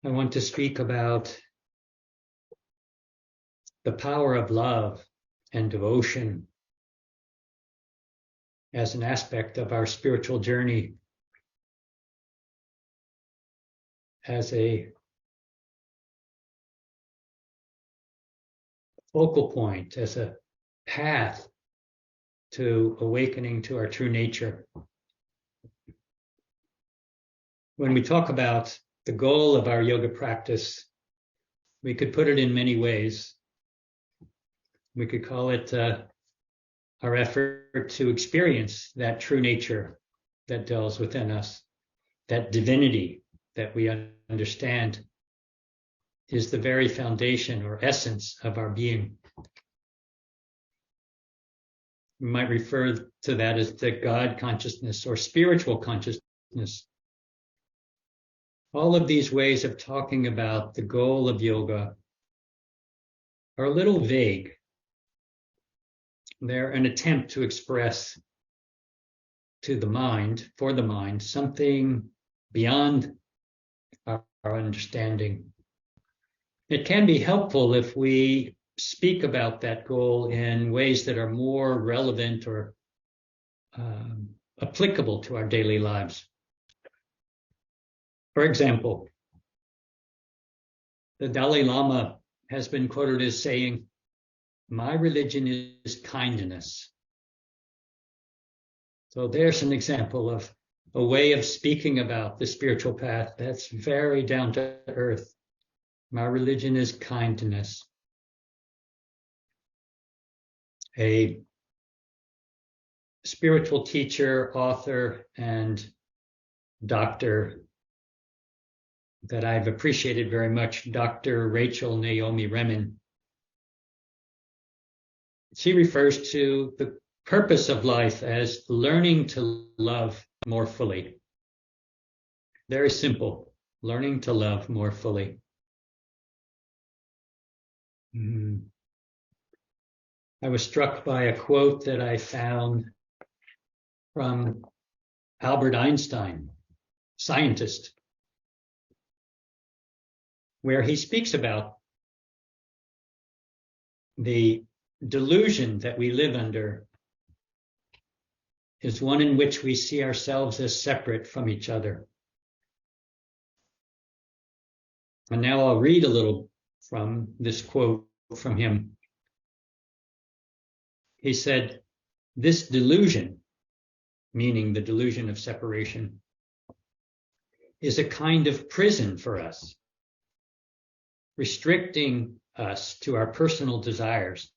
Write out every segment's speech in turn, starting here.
I want to speak about the power of love and devotion as an aspect of our spiritual journey, as a focal point, as a path to awakening to our true nature. When we talk about the goal of our yoga practice, we could put it in many ways. We could call it our effort to experience that true nature that dwells within us, that divinity that we understand is the very foundation or essence of our being. We might refer to that as the God consciousness or spiritual consciousness. All of these ways of talking about the goal of yoga are a little vague. They're an attempt to express to the mind, for the mind, something beyond our understanding. It can be helpful if we speak about that goal in ways that are more relevant or applicable to our daily lives. For example, the Dalai Lama has been quoted as saying, "My religion is kindness." So there's an example of a way of speaking about the spiritual path that's very down to earth. My religion is kindness. A spiritual teacher, author, and doctor that I've appreciated very much, Dr. Rachel Naomi Remen. She refers to the purpose of life as learning to love more fully. Very simple, learning to love more fully. I was struck by a quote that I found from Albert Einstein, scientist, where he speaks about the delusion that we live under is one in which we see ourselves as separate from each other. And now I'll read a little from this quote from him. He said, "This delusion," meaning the delusion of separation, "is a kind of prison for us, restricting us to our personal desires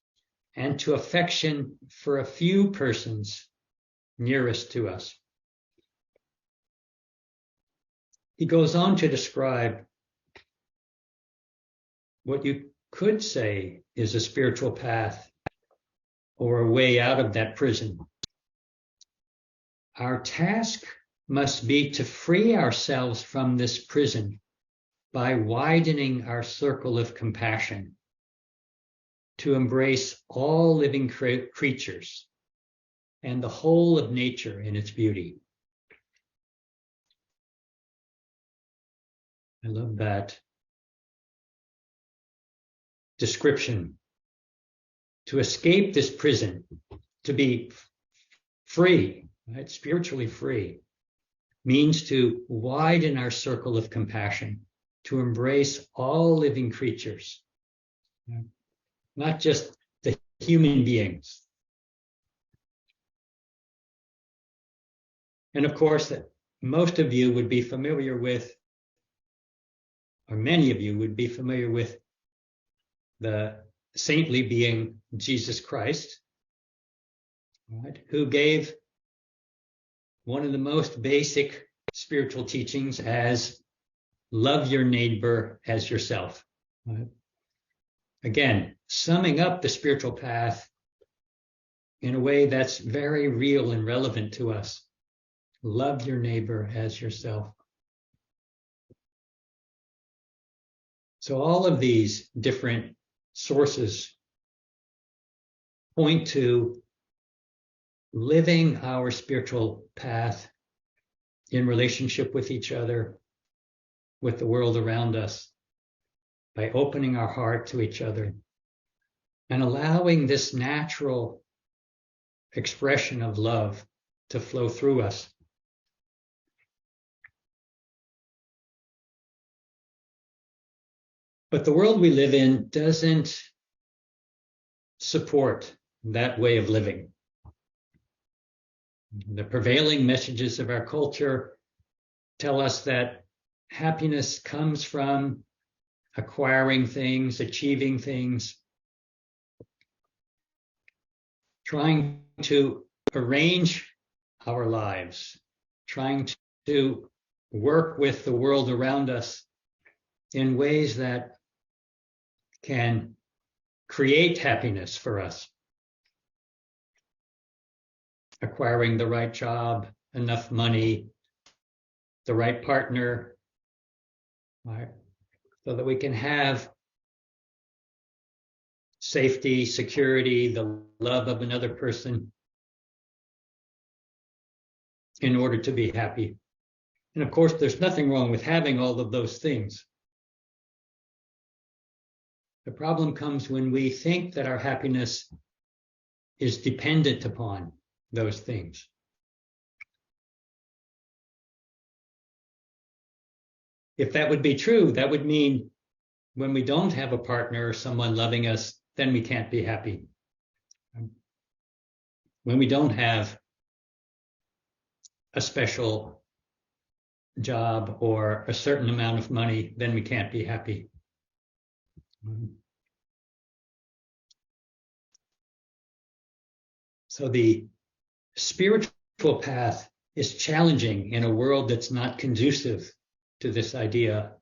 and to affection for a few persons nearest to us." He goes on to describe what you could say is a spiritual path or a way out of that prison. Our task must be to free ourselves from this prison by widening our circle of compassion, to embrace all living creatures and the whole of nature in its beauty. I love that description. To escape this prison, to be free, right? Spiritually free, means to widen our circle of compassion, to embrace all living creatures, not just the human beings. And of course, most of you would be familiar with, or many of you would be familiar with, the saintly being Jesus Christ, right, who gave one of the most basic spiritual teachings as love your neighbor as yourself. Right? Again, summing up the spiritual path in a way that's very real and relevant to us. Love your neighbor as yourself. So all of these different sources point to living our spiritual path in relationship with each other, with the world around us by opening our heart to each other and allowing this natural expression of love to flow through us. But the world we live in doesn't support that way of living. The prevailing messages of our culture tell us that happiness comes from acquiring things, achieving things, trying to arrange our lives, trying to work with the world around us in ways that can create happiness for us. Acquiring the right job, enough money, the right partner, right? So that we can have safety, security, the love of another person in order to be happy. And of course, there's nothing wrong with having all of those things. The problem comes when we think that our happiness is dependent upon those things. If that would be true, that would mean when we don't have a partner or someone loving us, then we can't be happy. When we don't have a special job or a certain amount of money, then we can't be happy. So the spiritual path is challenging in a world that's not conducive to this idea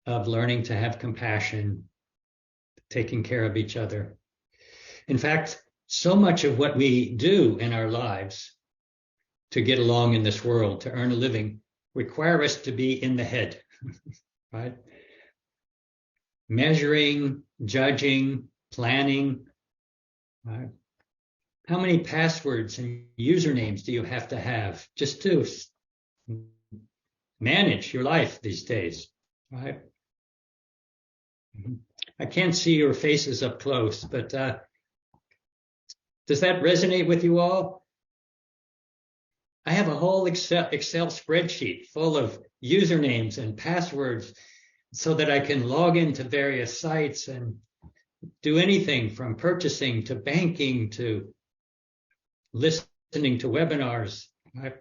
of learning to have compassion, taking care of each other. In fact, so much of what we do in our lives to get along in this world, to earn a living, require us to be in the head, right? Measuring, judging, planning, right? How many passwords and usernames do you have to have just to manage your life these days, right? I can't see your faces up close, but does that resonate with you all? I have a whole Excel spreadsheet full of usernames and passwords so that I can log into various sites and do anything from purchasing to banking to listening to webinars. Right?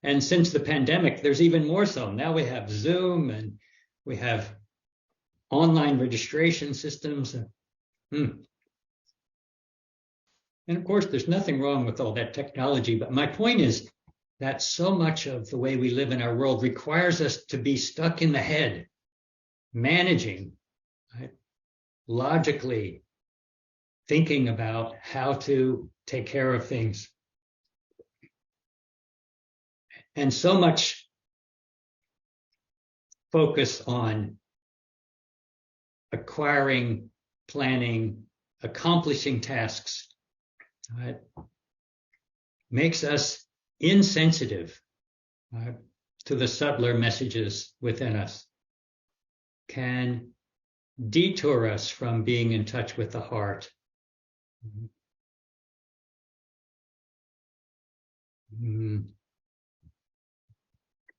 And since the pandemic, there's even more so. Now we have Zoom and we have online registration systems. And of course, there's nothing wrong with all that technology. But my point is that so much of the way we live in our world requires us to be stuck in the head, managing, right? Logically thinking about how to take care of things. And so much focus on acquiring, planning, accomplishing tasks, right, makes us insensitive, right, to the subtler messages within us, can detour us from being in touch with the heart.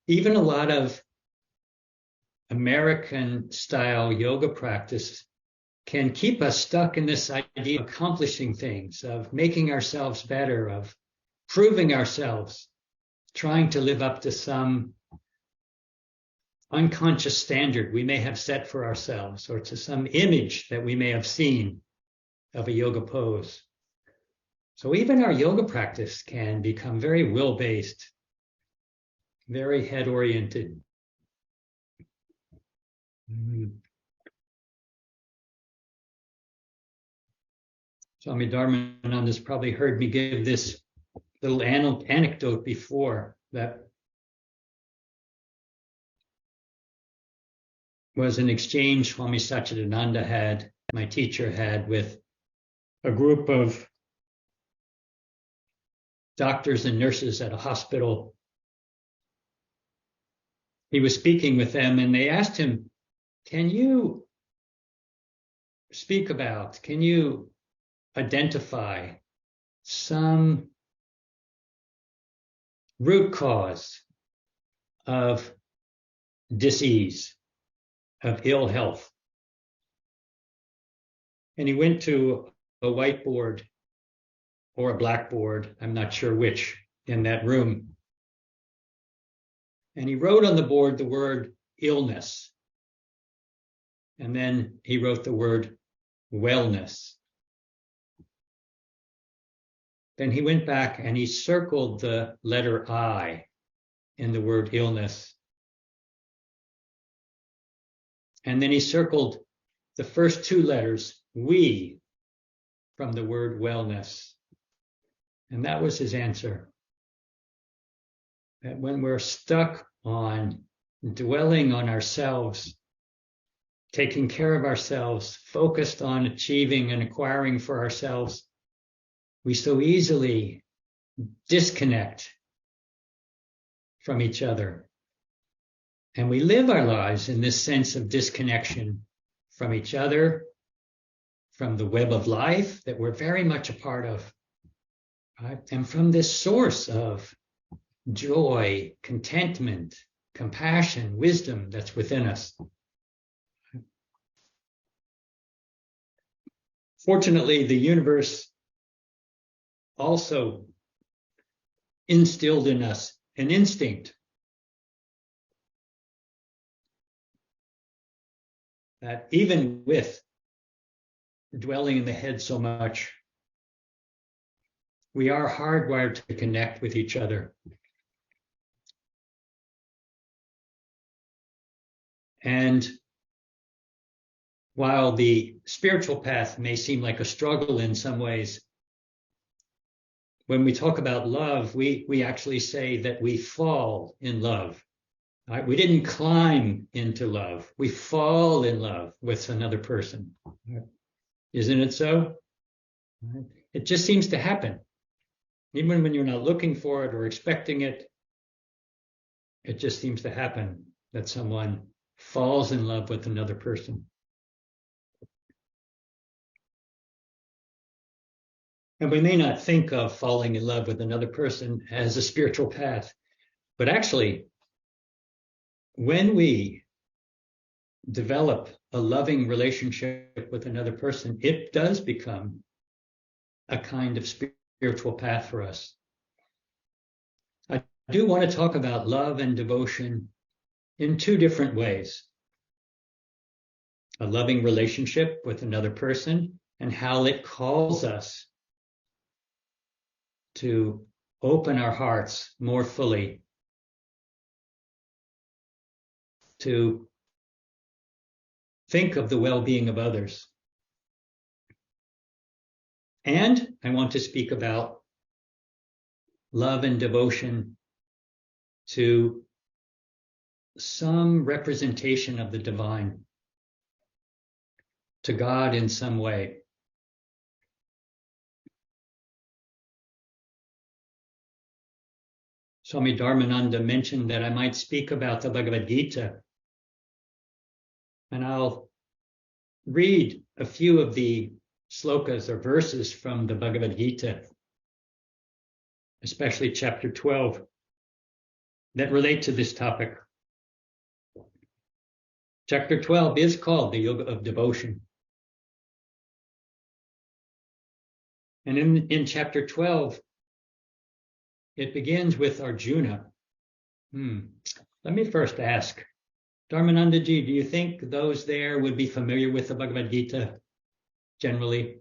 Even a lot of American style yoga practice can keep us stuck in this idea of accomplishing things, of making ourselves better, of proving ourselves, trying to live up to some unconscious standard we may have set for ourselves or to some image that we may have seen of a yoga pose. So even our yoga practice can become very will-based, very head-oriented. Swami Ramananda has probably heard me give this little anecdote before that was an exchange Swami Satchidananda had, my teacher had, with a group of doctors and nurses at a hospital. he was speaking with them, and they asked him, can you can you identify some root cause of disease, of ill health? And he went to a whiteboard or a blackboard, I'm not sure which, in that room. And he wrote on the board the word illness. And then he wrote the word wellness. Then he went back and he circled the letter I in the word illness. And then he circled the first two letters, we, from the word wellness. And that was his answer. That when we're stuck on dwelling on ourselves, taking care of ourselves, focused on achieving and acquiring for ourselves, we so easily disconnect from each other. And we live our lives in this sense of disconnection from each other, from the web of life that we're very much a part of, right? And from this source of joy, contentment, compassion, wisdom that's within us. Fortunately, the universe also instilled in us an instinct that even with dwelling in the head so much, we are hardwired to connect with each other. And while the spiritual path may seem like a struggle in some ways, when we talk about love, we actually say that we fall in love. Right? We didn't climb into love. We fall in love with another person. Right? Isn't it so? Right? It just seems to happen. Even when you're not looking for it or expecting it, it just seems to happen that someone falls in love with another person. And we may not think of falling in love with another person as a spiritual path, but actually, when we develop a loving relationship with another person, it does become a kind of spiritual path for us. I do want to talk about love and devotion in two different ways. A loving relationship with another person and how it calls us to open our hearts more fully, to think of the well-being of others. And I want to speak about love and devotion to some representation of the divine, to God in some way. Swami Ramananda mentioned that I might speak about the Bhagavad Gita, and I'll read a few of the slokas or verses from the Bhagavad Gita, especially chapter 12, that relate to this topic. Chapter 12 is called the Yoga of Devotion. And in chapter 12, it begins with Arjuna. Let me first ask, Dharmananda ji, do you think those there would be familiar with the Bhagavad Gita generally?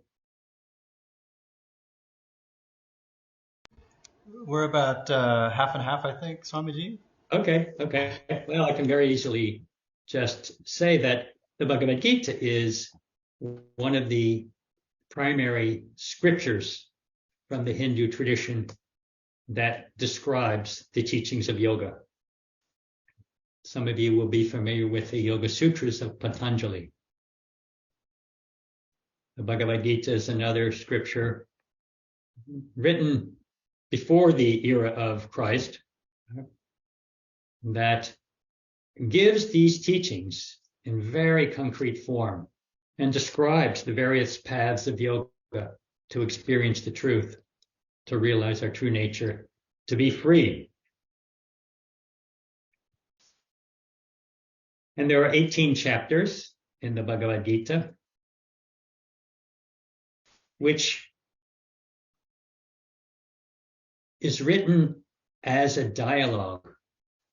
We're about half and half, I think, Swamiji. Okay. Well, I can very easily just say that the Bhagavad Gita is one of the primary scriptures from the Hindu tradition that describes the teachings of yoga. Some of you will be familiar with the Yoga Sutras of Patanjali. The Bhagavad Gita is another scripture written before the era of Christ that gives these teachings in very concrete form and describes the various paths of yoga to experience the truth, to realize our true nature, to be free. And there are 18 chapters in the Bhagavad Gita, which is written as a dialogue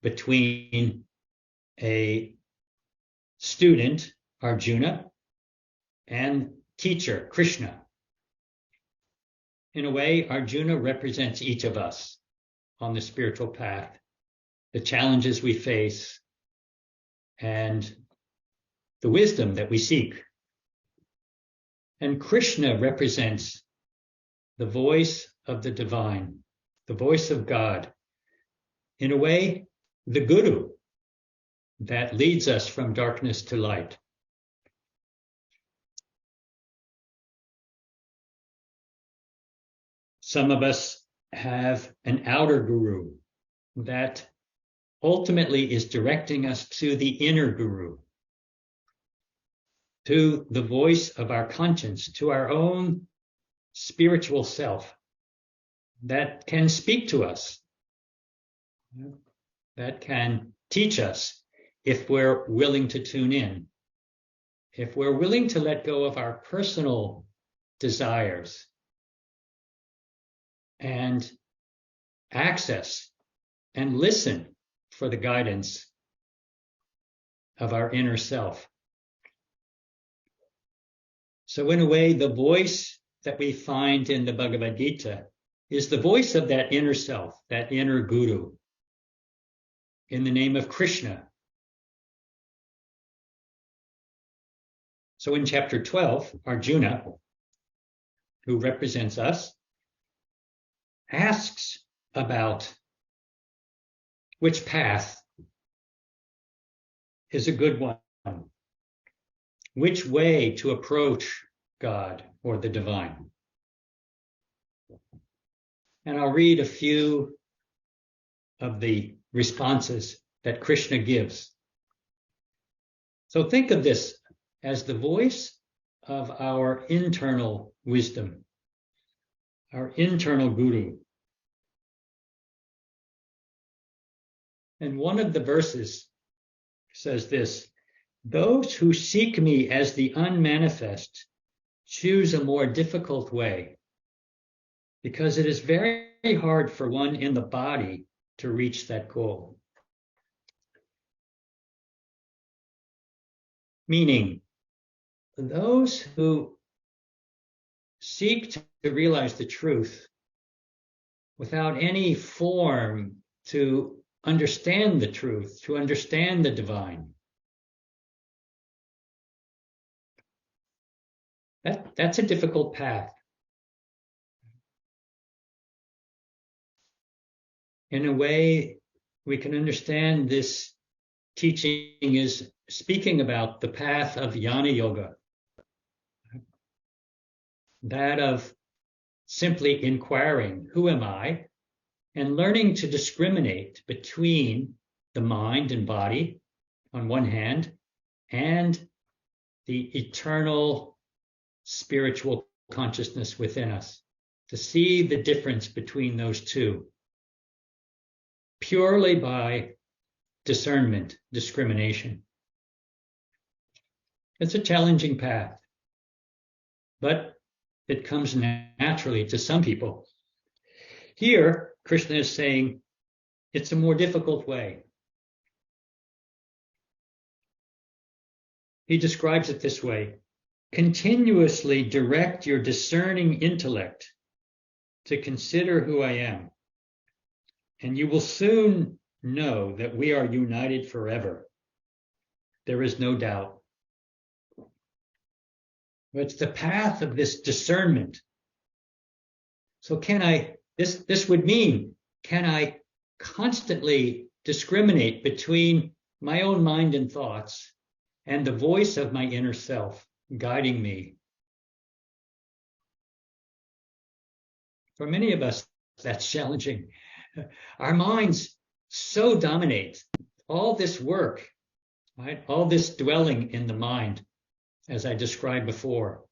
between a student, Arjuna, and teacher, Krishna. In a way, Arjuna represents each of us on the spiritual path, the challenges we face, and the wisdom that we seek. And Krishna represents the voice of the divine, the voice of God. In a way, the guru that leads us from darkness to light. Some of us have an outer guru that ultimately is directing us to the inner guru, to the voice of our conscience, to our own spiritual self that can speak to us, that can teach us if we're willing to tune in, if we're willing to let go of our personal desires and access and listen for the guidance of our inner self. So in a way, the voice that we find in the Bhagavad Gita is the voice of that inner self, that inner guru, in the name of Krishna. So in chapter 12, Arjuna, who represents us, asks about which path is a good one, which way to approach God or the divine. And I'll read a few of the responses that Krishna gives. So think of this as the voice of our internal wisdom, our internal guru. And one of the verses says this: those who seek me as the unmanifest choose a more difficult way, because it is very hard for one in the body to reach that goal. Meaning, those who seek to realize the truth without any form to understand the truth, to understand the divine, that's a difficult path. In a way, we can understand this teaching is speaking about the path of Jnana Yoga, that of simply inquiring, who am I? And learning to discriminate between the mind and body on one hand and the eternal spiritual consciousness within us, to see the difference between those two purely by discernment, discrimination. It's a challenging path, but it comes naturally to some people. Here, Krishna is saying it's a more difficult way. He describes it this way: continuously direct your discerning intellect to consider who I am, and you will soon know that we are united forever. There is no doubt. But it's the path of this discernment. So this would mean, can I constantly discriminate between my own mind and thoughts and the voice of my inner self guiding me? For many of us, that's challenging. Our minds so dominate. All this work right? All this dwelling in the mind, as I described before,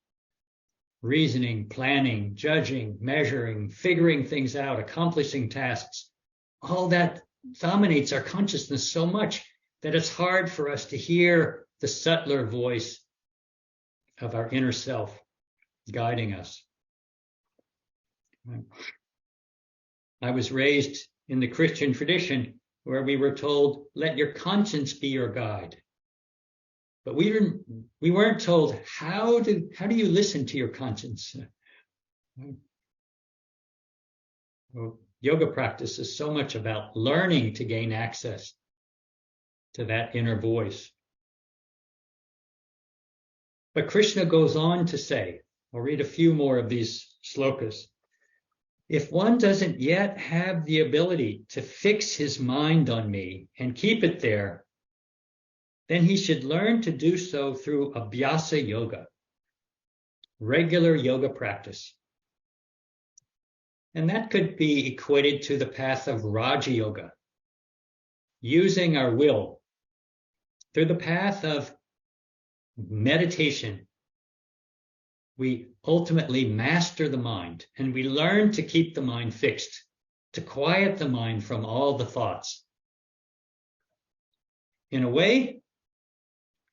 reasoning, planning, judging, measuring, figuring things out, accomplishing tasks, all that dominates our consciousness so much that it's hard for us to hear the subtler voice of our inner self guiding us. I was raised in the Christian tradition where we were told, let your conscience be your guide. But we weren't told, how do you listen to your conscience? Well, yoga practice is so much about learning to gain access to that inner voice. But Krishna goes on to say, I'll read a few more of these slokas. If one doesn't yet have the ability to fix his mind on me and keep it there, then he should learn to do so through abhyasa yoga, regular yoga practice. And that could be equated to the path of Raja Yoga, using our will through the path of meditation. We ultimately master the mind, and we learn to keep the mind fixed, to quiet the mind from all the thoughts. In a way,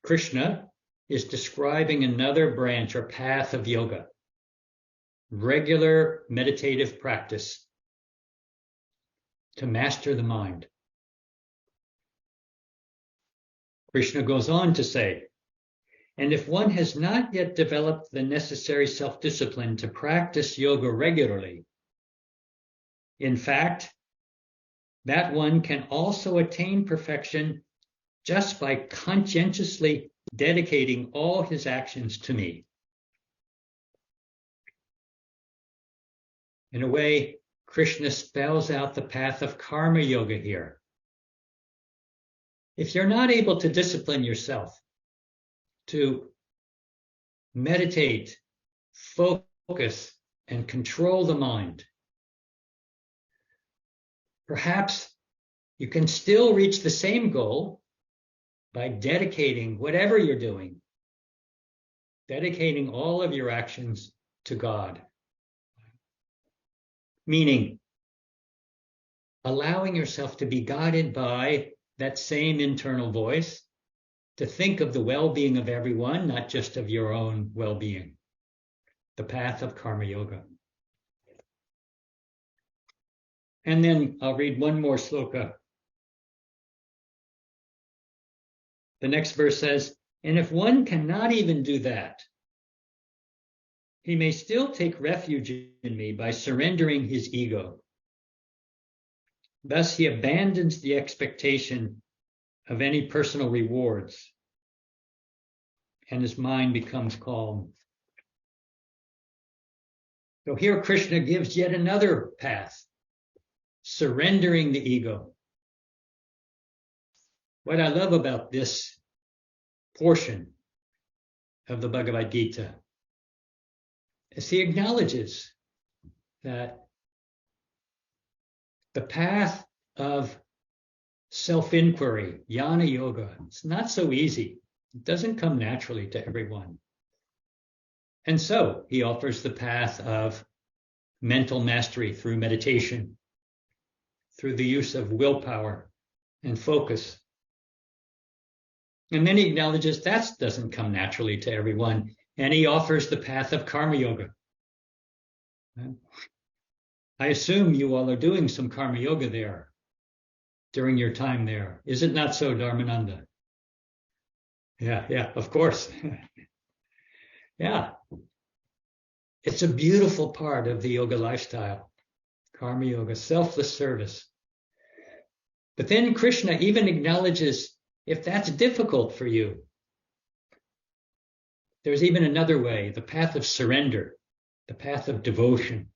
Krishna is describing another branch or path of yoga, regular meditative practice to master the mind. Krishna goes on to say, and if one has not yet developed the necessary self-discipline to practice yoga regularly, in fact, that one can also attain perfection just by conscientiously dedicating all his actions to me. In a way, Krishna spells out the path of karma yoga here. If you're not able to discipline yourself, to meditate, focus, and control the mind, perhaps you can still reach the same goal by dedicating whatever you're doing, dedicating all of your actions to God. Meaning, allowing yourself to be guided by that same internal voice, to think of the well-being of everyone, not just of your own well-being. The path of karma yoga. And then I'll read one more sloka. The next verse says, and if one cannot even do that, he may still take refuge in me by surrendering his ego. Thus he abandons the expectation of any personal rewards, and his mind becomes calm. So here Krishna gives yet another path, surrendering the ego. What I love about this portion of the Bhagavad Gita is he acknowledges that the path of self-inquiry, jnana yoga, it's not so easy. It doesn't come naturally to everyone. And so he offers the path of mental mastery through meditation, through the use of willpower and focus. And then he acknowledges that doesn't come naturally to everyone. And he offers the path of karma yoga. I assume you all are doing some karma yoga there during your time there. Is it not so, Dharmananda? Yeah, of course. Yeah. It's a beautiful part of the yoga lifestyle. Karma yoga, selfless service. But then Krishna even acknowledges if that's difficult for you, there's even another way, the path of surrender, the path of devotion,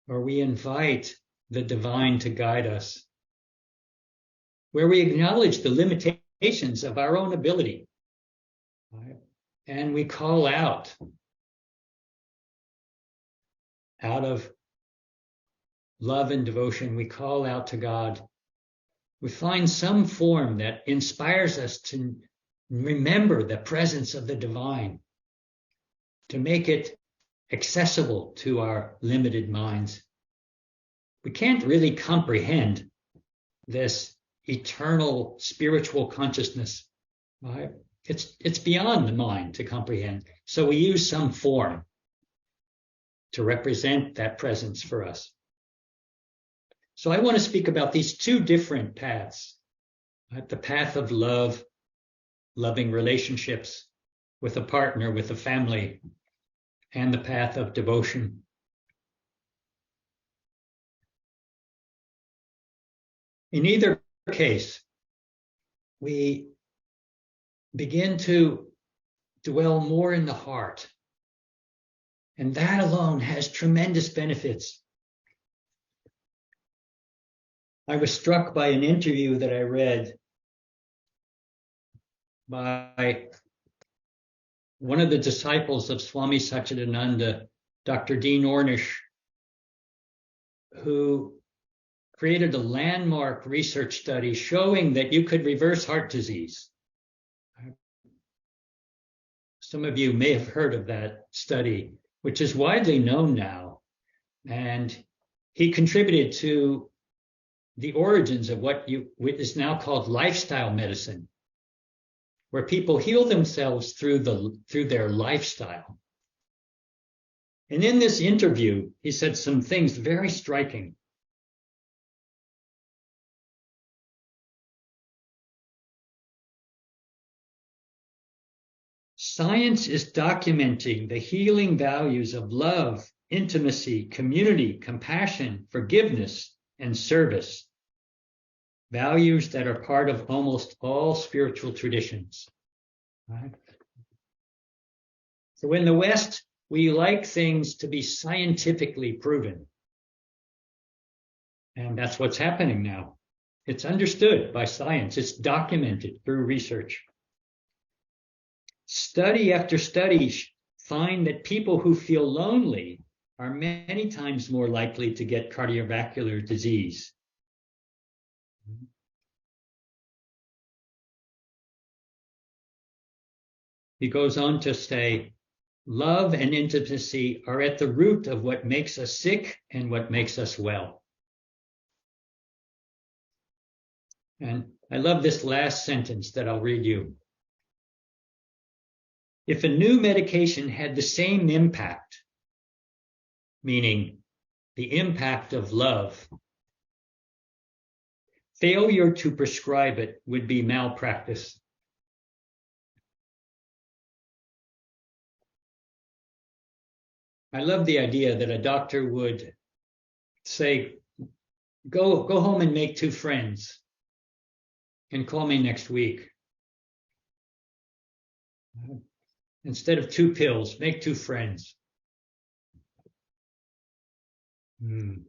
where we invite the divine to guide us, where we acknowledge the limitations of our own ability, right? And we call out of love and devotion, we call out to God. we find some form that inspires us to remember the presence of the divine, to make it accessible to our limited minds. We can't really comprehend this eternal spiritual consciousness, right? It's beyond the mind to comprehend. So we use some form to represent that presence for us. So I want to speak about these two different paths, right? The path of love, loving relationships with a partner, with a family, and the path of devotion. In either case, we begin to dwell more in the heart, and that alone has tremendous benefits. I was struck by an interview that I read by one of the disciples of Swami Satchidananda, Dr. Dean Ornish, who created a landmark research study showing that you could reverse heart disease. Some of you may have heard of that study, which is widely known now. And he contributed to the origins of what is now called lifestyle medicine, where people heal themselves through their lifestyle. And in this interview, he said some things very striking. Science is documenting the healing values of love, intimacy, community, compassion, forgiveness, and service, values that are part of almost all spiritual traditions. Right? So in the West, we like things to be scientifically proven. And that's what's happening now. It's understood by science. It's documented through research. Study after study find that people who feel lonely are many times more likely to get cardiovascular disease. He goes on to say, love and intimacy are at the root of what makes us sick and what makes us well. And I love this last sentence that I'll read you. If a new medication had the same impact, meaning the impact of love, failure to prescribe it would be malpractice. I love the idea that a doctor would say, go home and make 2 friends and call me next week. Instead of 2 pills, make 2 friends. The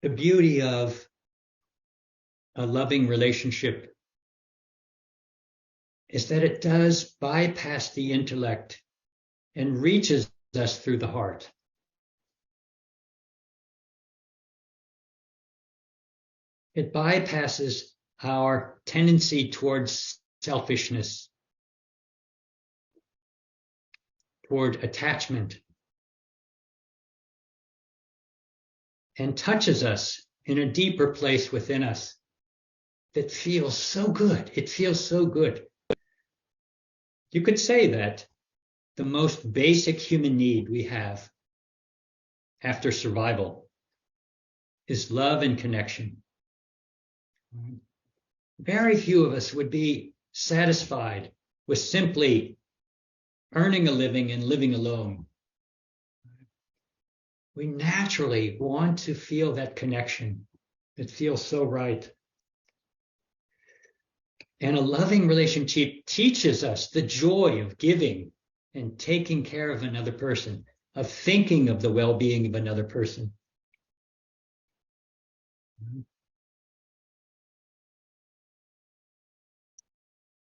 beauty of a loving relationship is that it does bypass the intellect and reaches us through the heart. It bypasses our tendency towards selfishness, toward attachment, and touches us in a deeper place within us that feels so good. It feels so good. You could say that the most basic human need we have after survival is love and connection. Very few of us would be satisfied with simply earning a living and living alone. We naturally want to feel that connection. It feels so right. And a loving relationship teaches us the joy of giving and taking care of another person, of thinking of the well-being of another person.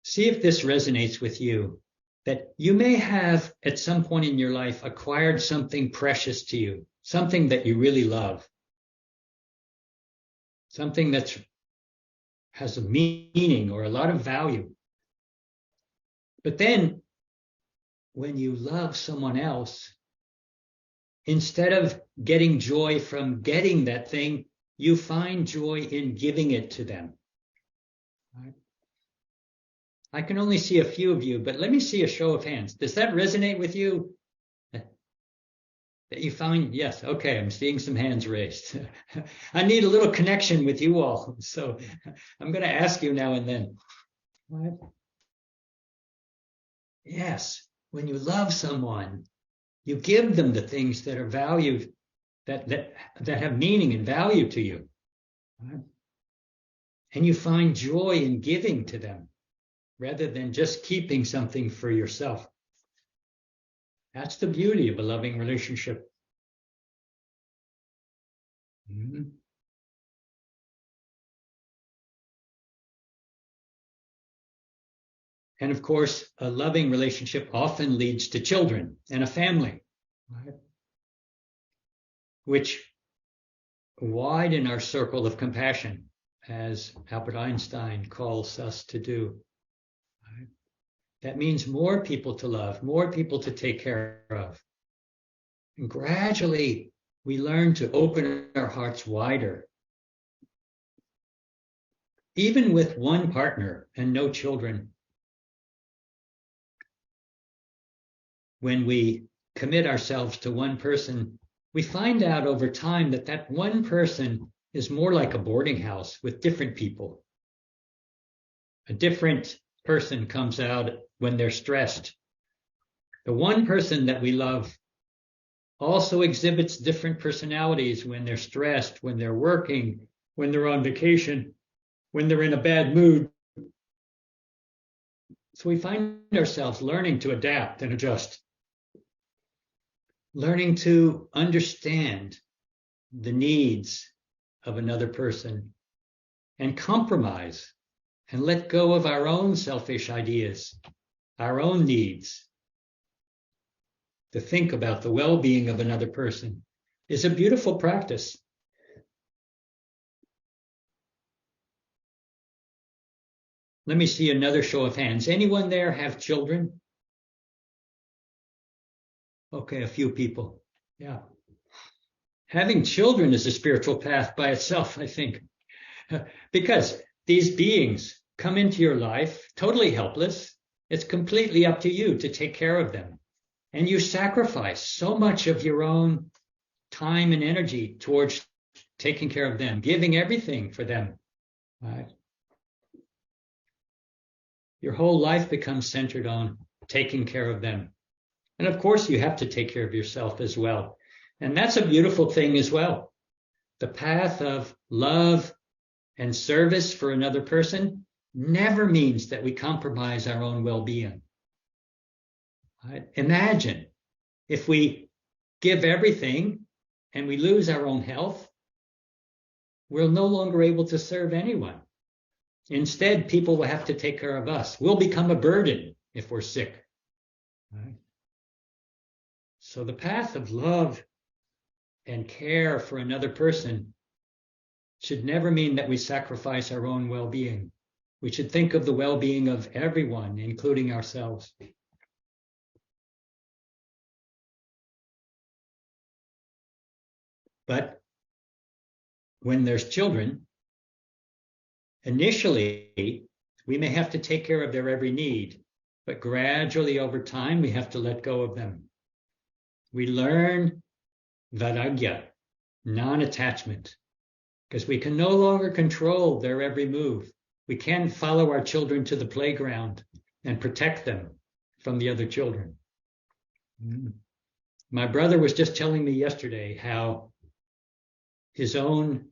See if this resonates with you. that you may have at some point in your life acquired something precious to you, something that you really love, something that has a meaning or a lot of value. But then when you love someone else, instead of getting joy from getting that thing, you find joy in giving it to them. Right? I can only see a few of you, but let me see a show of hands. Does that resonate with you? That you find, yes, okay, I'm seeing some hands raised. I need a little connection with you all. So I'm going to ask you now and then. Right? Yes, when you love someone, you give them the things that are valued, that have meaning and value to you. Right? And you find joy in giving to them rather than just keeping something for yourself. That's the beauty of a loving relationship. Mm-hmm. And of course, a loving relationship often leads to children and a family, right? Which widen our circle of compassion, as Albert Einstein calls us to do. Right? That means more people to love, more people to take care of. And gradually, we learn to open our hearts wider. Even with one partner and no children, when we commit ourselves to one person, we find out over time that that one person is more like a boarding house with different people. A different person comes out when they're stressed. The one person that we love also exhibits different personalities when they're stressed, when they're working, when they're on vacation, when they're in a bad mood. So we find ourselves learning to adapt and adjust, learning to understand the needs of another person and compromise and let go of our own selfish ideas, our own needs. To think about the well-being of another person is a beautiful practice. Let me see another show of hands. Anyone there have children? Okay, a few people. Yeah. Having children is a spiritual path by itself, I think, because these beings come into your life totally helpless. It's completely up to you to take care of them. And you sacrifice so much of your own time and energy towards taking care of them, giving everything for them. Right? Your whole life becomes centered on taking care of them. And of course, you have to take care of yourself as well. And that's a beautiful thing as well. The path of love and service for another person never means that we compromise our own well-being. Right? Imagine if we give everything and we lose our own health, we're no longer able to serve anyone. Instead, people will have to take care of us. We'll become a burden if we're sick. Right? So the path of love and care for another person should never mean that we sacrifice our own well-being. We should think of the well-being of everyone, including ourselves. But when there's children, initially, we may have to take care of their every need, but gradually over time, we have to let go of them. We learn vairagya, non-attachment, because we can no longer control their every move. We can't follow our children to the playground and protect them from the other children. My brother was just telling me yesterday how his own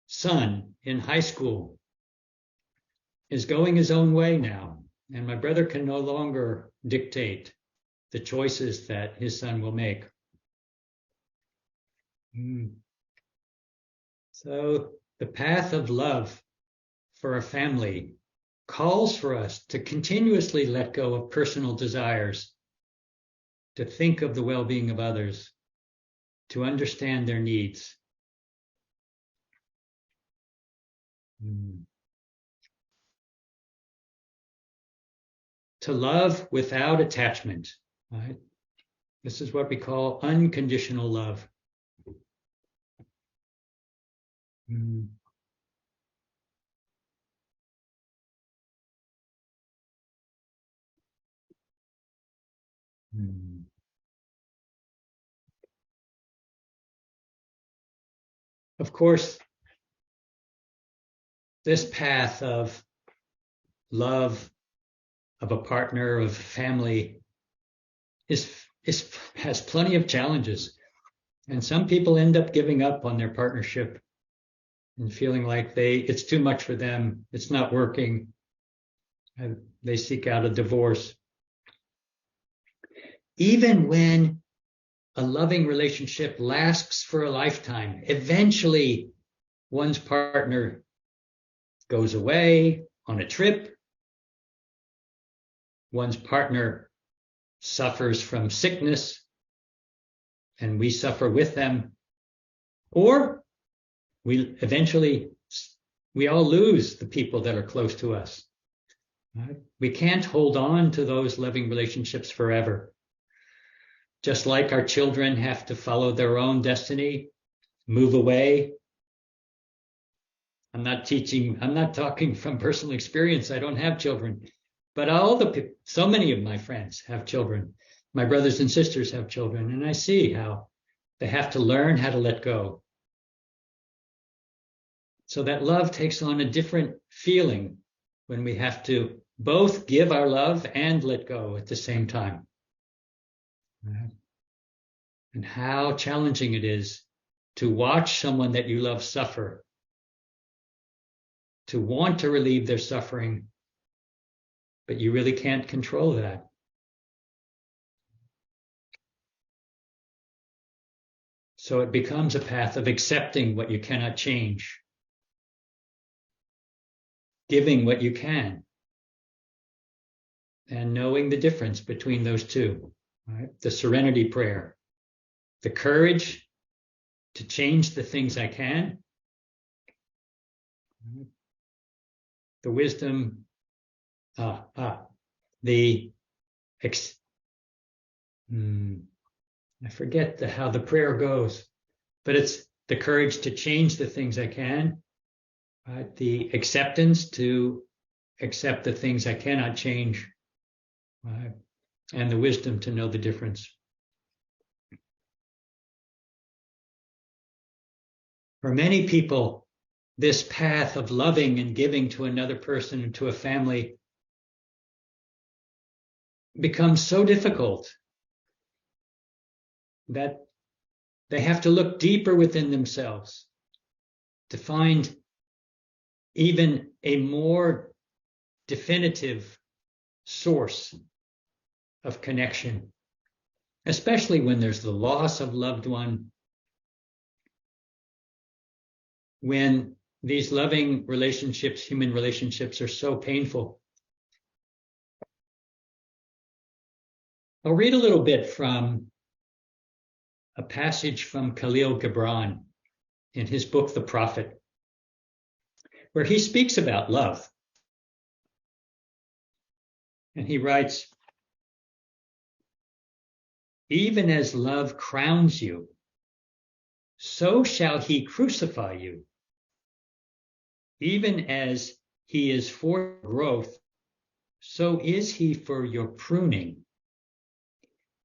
son in high school is going his own way now. And my brother can no longer dictate the choices that his son will make. So the path of love for a family calls for us to continuously let go of personal desires, to think of the well-being of others, to understand their needs. To love without attachment. Right? This is what we call unconditional love. Of course, this path of love, of a partner, of family, has plenty of challenges. And some people end up giving up on their partnership and feeling like it's too much for them, it's not working, and they seek out a divorce. Even when a loving relationship lasts for a lifetime, eventually one's partner goes away on a trip, one's partner suffers from sickness, and we suffer with them, or we all lose the people that are close to us. Right? We can't hold on to those loving relationships forever. Just like our children have to follow their own destiny, move away. I'm not talking from personal experience. I don't have children, but so many of my friends have children. My brothers and sisters have children, and I see how they have to learn how to let go. So that love takes on a different feeling when we have to both give our love and let go at the same time. And how challenging it is to watch someone that you love suffer, to want to relieve their suffering, but you really can't control that. So it becomes a path of accepting what you cannot change, giving what you can, and knowing the difference between those two. Right? The serenity prayer, the courage to change the things I can, the wisdom, I forget how the prayer goes, but it's the courage to change the things I can, right? The acceptance to accept the things I cannot change, right? And the wisdom to know the difference. For many people, this path of loving and giving to another person and to a family becomes so difficult that they have to look deeper within themselves to find even a more definitive source of connection, especially when there's the loss of loved one, when these loving relationships, human relationships, are so painful. I'll read a little bit from a passage from Khalil Gibran in his book, The Prophet, where he speaks about love. And he writes, "Even as love crowns you, so shall he crucify you. Even as he is for growth, so is he for your pruning.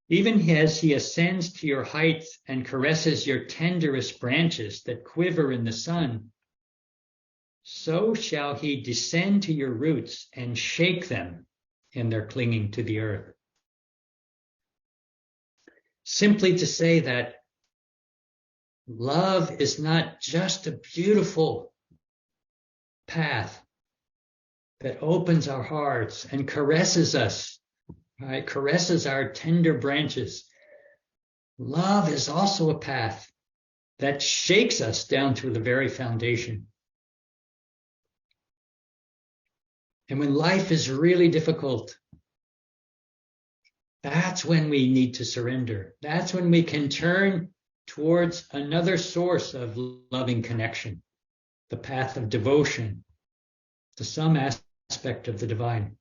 Even as he ascends to your heights and caresses your tenderest branches that quiver in the sun, so shall he descend to your roots and shake them in their clinging to the earth." Simply to say that love is not just a beautiful path that opens our hearts and caresses us, right? Caresses our tender branches. Love is also a path that shakes us down to the very foundation. And when life is really difficult, that's when we need to surrender. That's when we can turn towards another source of loving connection, the path of devotion to some aspect of the divine.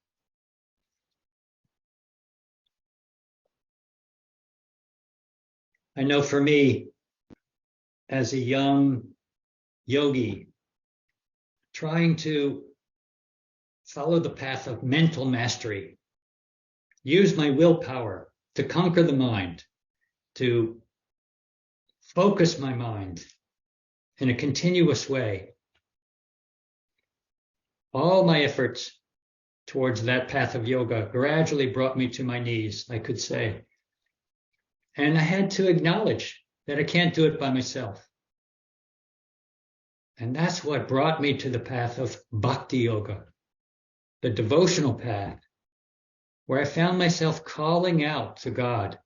I know for me, as a young yogi, trying to follow the path of mental mastery, use my willpower to conquer the mind, to focus my mind in a continuous way. All my efforts towards that path of yoga gradually brought me to my knees, I could say. And I had to acknowledge that I can't do it by myself. And that's what brought me to the path of bhakti yoga, the devotional path, where I found myself calling out to God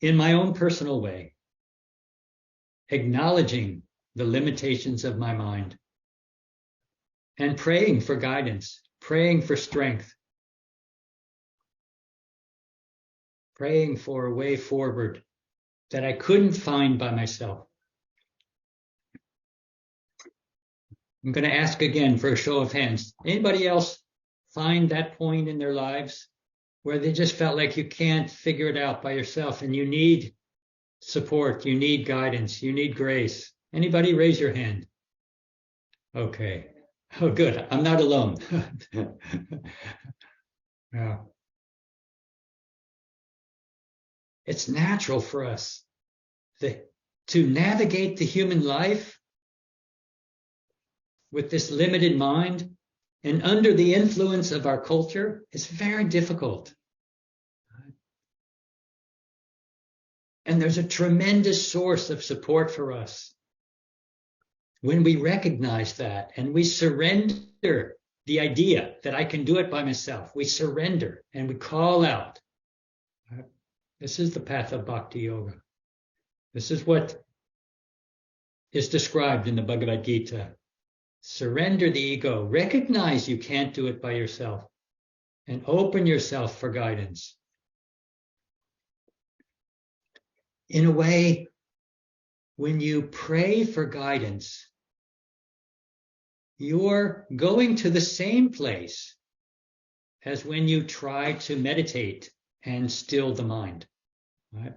in my own personal way, acknowledging the limitations of my mind, and praying for guidance, praying for strength, praying for a way forward that I couldn't find by myself. I'm going to ask again for a show of hands. Anybody else find that point in their lives where they just felt like you can't figure it out by yourself and you need support, you need guidance, you need grace? Anybody raise your hand? Okay. Oh, good. I'm not alone. Yeah. It's natural for us to navigate the human life with this limited mind and under the influence of our culture is very difficult. And there's a tremendous source of support for us when we recognize that and we surrender the idea that I can do it by myself. We surrender and we call out. This is the path of bhakti yoga. This is what is described in the Bhagavad Gita. Surrender the ego. Recognize you can't do it by yourself and open yourself for guidance. In a way, when you pray for guidance, you're going to the same place as when you try to meditate and still the mind. Right?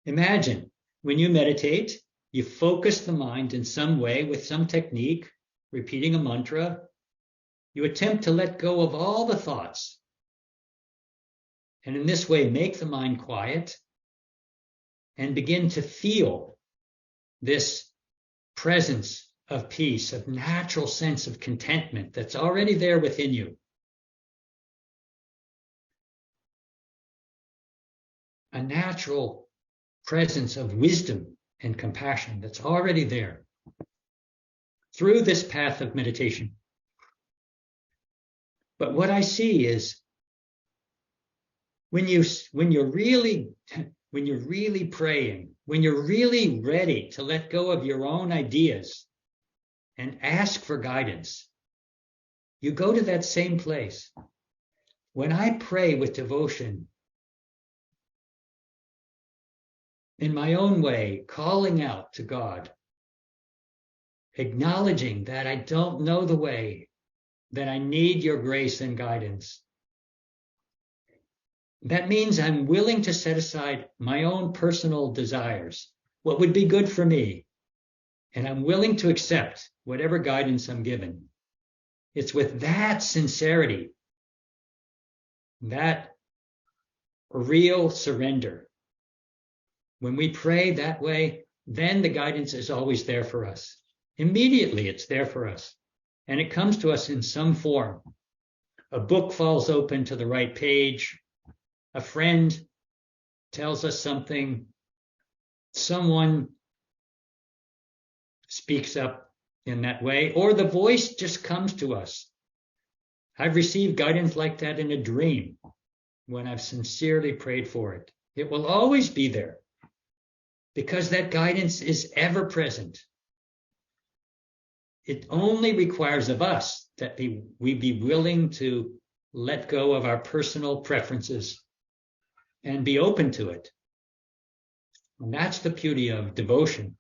Imagine when you meditate, you focus the mind in some way with some technique, repeating a mantra. You attempt to let go of all the thoughts. And in this way, make the mind quiet and begin to feel this presence of peace, of natural sense of contentment that's already there within you. A natural presence of wisdom and compassion that's already there through this path of meditation. But what I see is when you're really praying, when you're really ready to let go of your own ideas and ask for guidance, you go to that same place. When I pray with devotion, in my own way, calling out to God, acknowledging that I don't know the way, that I need your grace and guidance. That means I'm willing to set aside my own personal desires, what would be good for me, and I'm willing to accept whatever guidance I'm given. It's with that sincerity, that real surrender. When we pray that way, then the guidance is always there for us. Immediately it's there for us. And it comes to us in some form. A book falls open to the right page. A friend tells us something. Someone speaks up in that way, or the voice just comes to us. I've received guidance like that in a dream when I've sincerely prayed for it. It will always be there because that guidance is ever present. it only requires of us that we be willing to let go of our personal preferences and be open to it. And that's the beauty of devotion.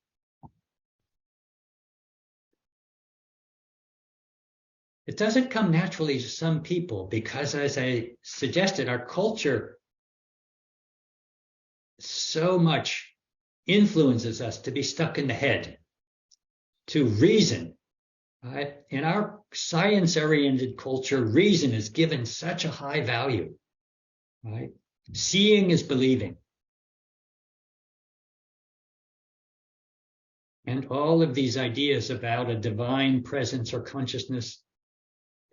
It doesn't come naturally to some people because, as I suggested, our culture so much influences us to be stuck in the head, to reason. Right? In our science-oriented culture, reason is given such a high value. Right? Seeing is believing. And all of these ideas about a divine presence or consciousness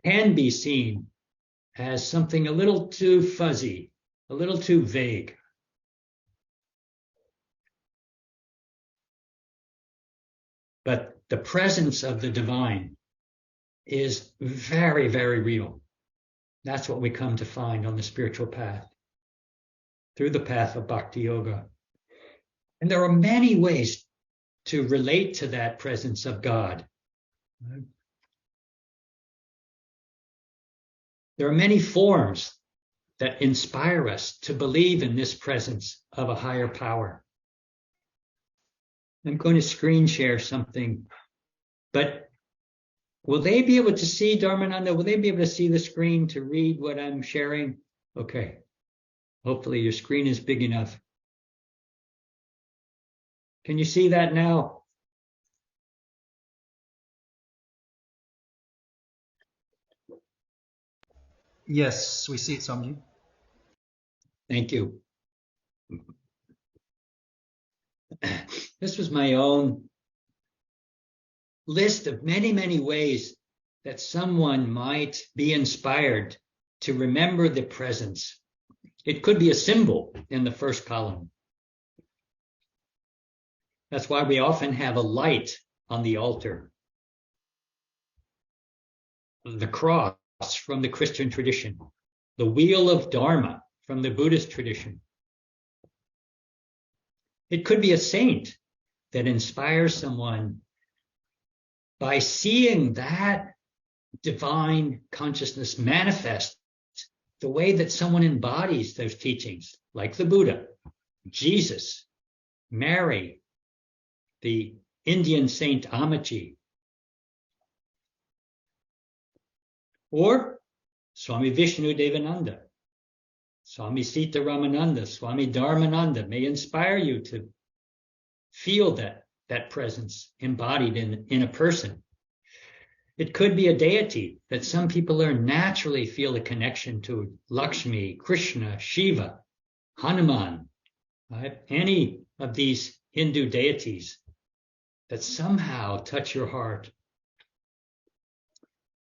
can be seen as something a little too fuzzy, a little too vague. But the presence of the divine is very, very real. That's what we come to find on the spiritual path, through the path of Bhakti Yoga. And there are many ways to relate to that presence of God. There are many forms that inspire us to believe in this presence of a higher power. I'm going to screen share something, but will they be able to see, Dharmananda, will they be able to see the screen to read what I'm sharing? Okay. Hopefully your screen is big enough. Can you see that now? Yes, we see it, Swamiji. Thank you. This was my own list of many, many ways that someone might be inspired to remember the presence. It could be a symbol in the first column. That's why we often have a light on the altar. The cross from the Christian tradition, the wheel of Dharma from the Buddhist tradition. It could be a saint that inspires someone by seeing that divine consciousness manifest the way that someone embodies those teachings, like the Buddha, Jesus, Mary, the Indian saint Amachi, or Swami Vishnu Devananda, Swami Sita Ramananda, Swami Dharmananda may inspire you to feel that presence embodied in a person. It could be a deity that some people learn naturally feel a connection to: Lakshmi, Krishna, Shiva, Hanuman, right? Any of these Hindu deities that somehow touch your heart.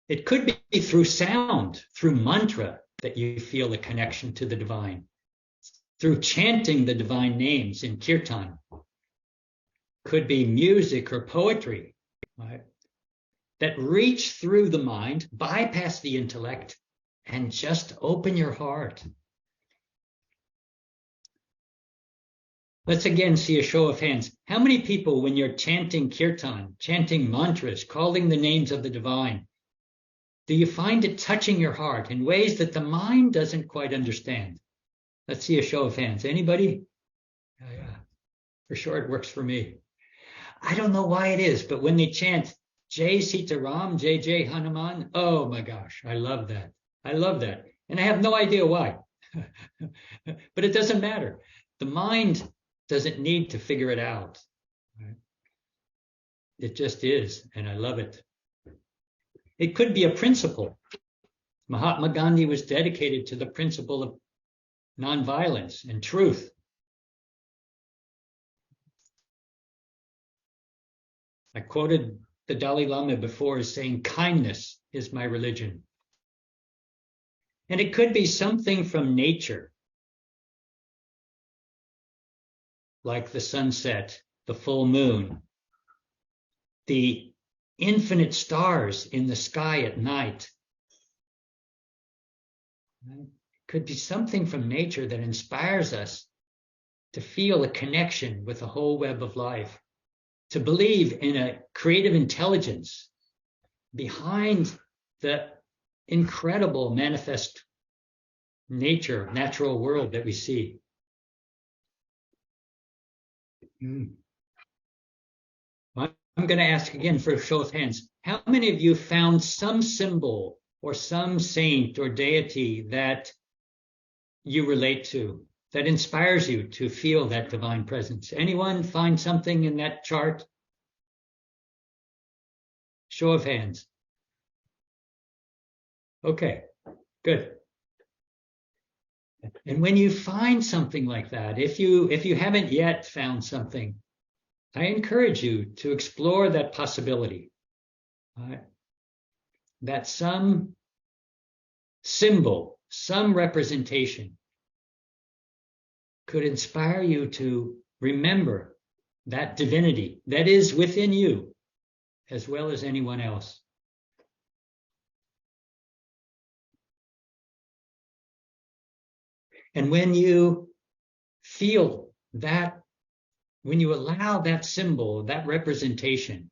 It could be through sound, through mantra, that you feel a connection to the divine, through chanting the divine names in kirtan. Could be music or poetry, right, that reach through the mind, bypass the intellect, and just open your heart. Let's again see a show of hands. How many people, when you're chanting kirtan, chanting mantras, calling the names of the divine, do you find it touching your heart in ways that the mind doesn't quite understand? Let's see a show of hands. Anybody? Yeah. For sure it works for me. I don't know why it is, but when they chant Jai Sitaram, Jai Jai Hanuman, oh my gosh, I love that. I love that. And I have no idea why. But it doesn't matter. The mind doesn't need to figure it out. Right? It just is, and I love it. It could be a principle. Mahatma Gandhi was dedicated to the principle of nonviolence and truth. I quoted the Dalai Lama before as saying, kindness is my religion. And it could be something from nature, like the sunset, the full moon, the infinite stars in the sky at night. It could be something from nature that inspires us to feel a connection with the whole web of life, to believe in a creative intelligence behind the incredible manifest nature, natural world that we see. I'm going to ask again for a show of hands. How many of you found some symbol or some saint or deity that you relate to, that inspires you to feel that divine presence? Anyone find something in that chart? Show of hands. Okay, good. And when you find something like that, if you haven't yet found something, I encourage you to explore that possibility, that some symbol, some representation could inspire you to remember that divinity that is within you as well as anyone else. And when you feel that, when you allow that symbol, that representation,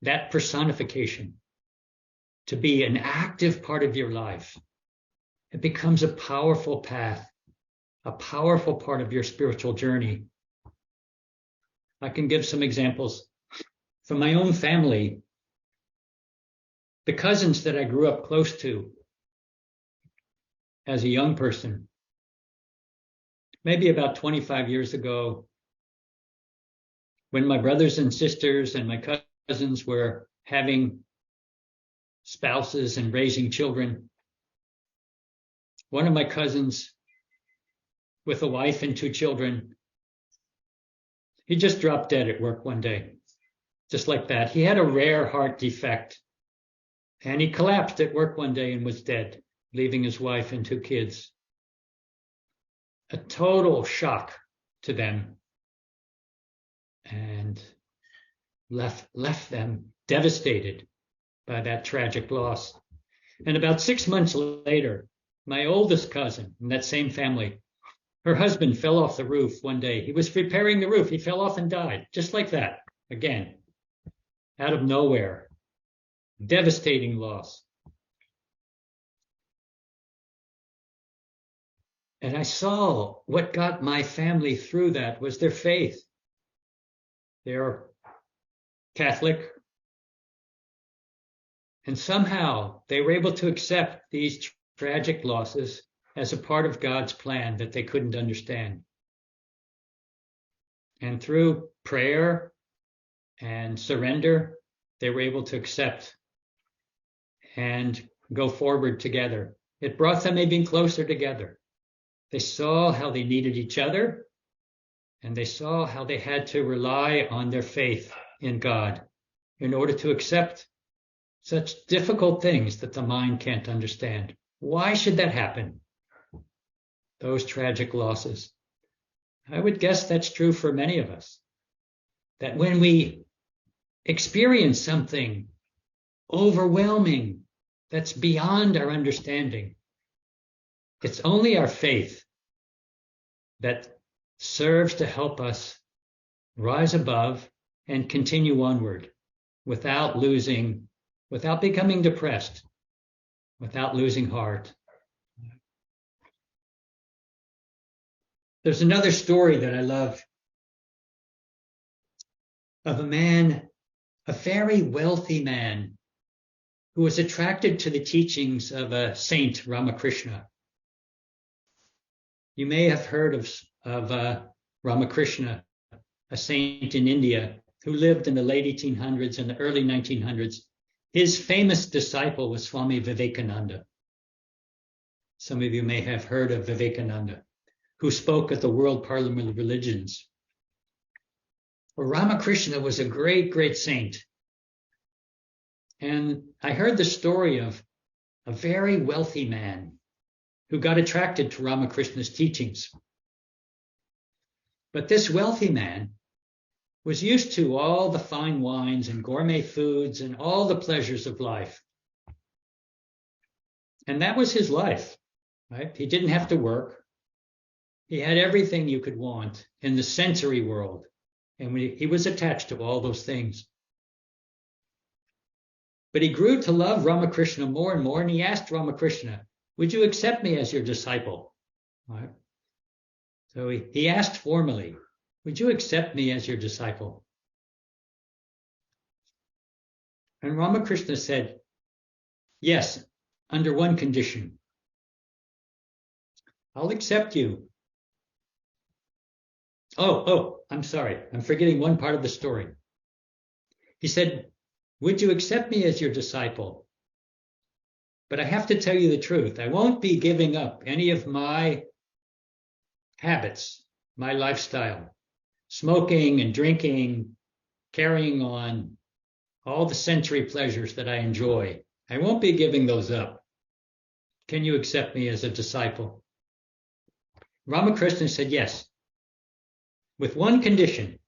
that personification to be an active part of your life, it becomes a powerful path, a powerful part of your spiritual journey. I can give some examples from my own family. The cousins that I grew up close to as a young person, maybe about 25 years ago, when my brothers and sisters and my cousins were having spouses and raising children, one of my cousins with a wife and 2 children, he just dropped dead at work one day, just like that. He had a rare heart defect, and he collapsed at work one day and was dead, leaving his wife and 2 kids. A total shock to them, and left them devastated by that tragic loss. And about 6 months later, my oldest cousin in that same family, her husband fell off the roof one day. He was repairing the roof. He fell off and died, just like that, again, out of nowhere. Devastating loss. And I saw what got my family through that was their faith. They're Catholic. And somehow they were able to accept these tragic losses as a part of God's plan that they couldn't understand. And through prayer and surrender, they were able to accept and go forward together. It brought them even closer together. They saw how they needed each other, and they saw how they had to rely on their faith in God in order to accept such difficult things that the mind can't understand. Why should that happen? Those tragic losses. I would guess that's true for many of us. That when we experience something overwhelming that's beyond our understanding, it's only our faith that serves to help us rise above and continue onward without becoming depressed, without losing heart. There's another story that I love of a man, a very wealthy man, who was attracted to the teachings of a saint, Ramakrishna. You may have heard of Ramakrishna, a saint in India who lived in the late 1800s and the early 1900s. His famous disciple was Swami Vivekananda. Some of you may have heard of Vivekananda, who spoke at the World Parliament of Religions. Well, Ramakrishna was a great, great saint. And I heard the story of a very wealthy man who got attracted to Ramakrishna's teachings. But this wealthy man was used to all the fine wines and gourmet foods and all the pleasures of life. And that was his life, right? He didn't have to work. He had everything you could want in the sensory world. And he was attached to all those things. But he grew to love Ramakrishna more and more, and he asked Ramakrishna, would you accept me as your disciple? Right. So he asked formally, would you accept me as your disciple? And Ramakrishna said, yes, under one condition. I'll accept you. I'm sorry. I'm forgetting one part of the story. He said, would you accept me as your disciple? But I have to tell you the truth. I won't be giving up any of my habits, my lifestyle, smoking and drinking, carrying on, all the sensory pleasures that I enjoy. I won't be giving those up. Can you accept me as a disciple? Ramakrishna said, yes, with one condition.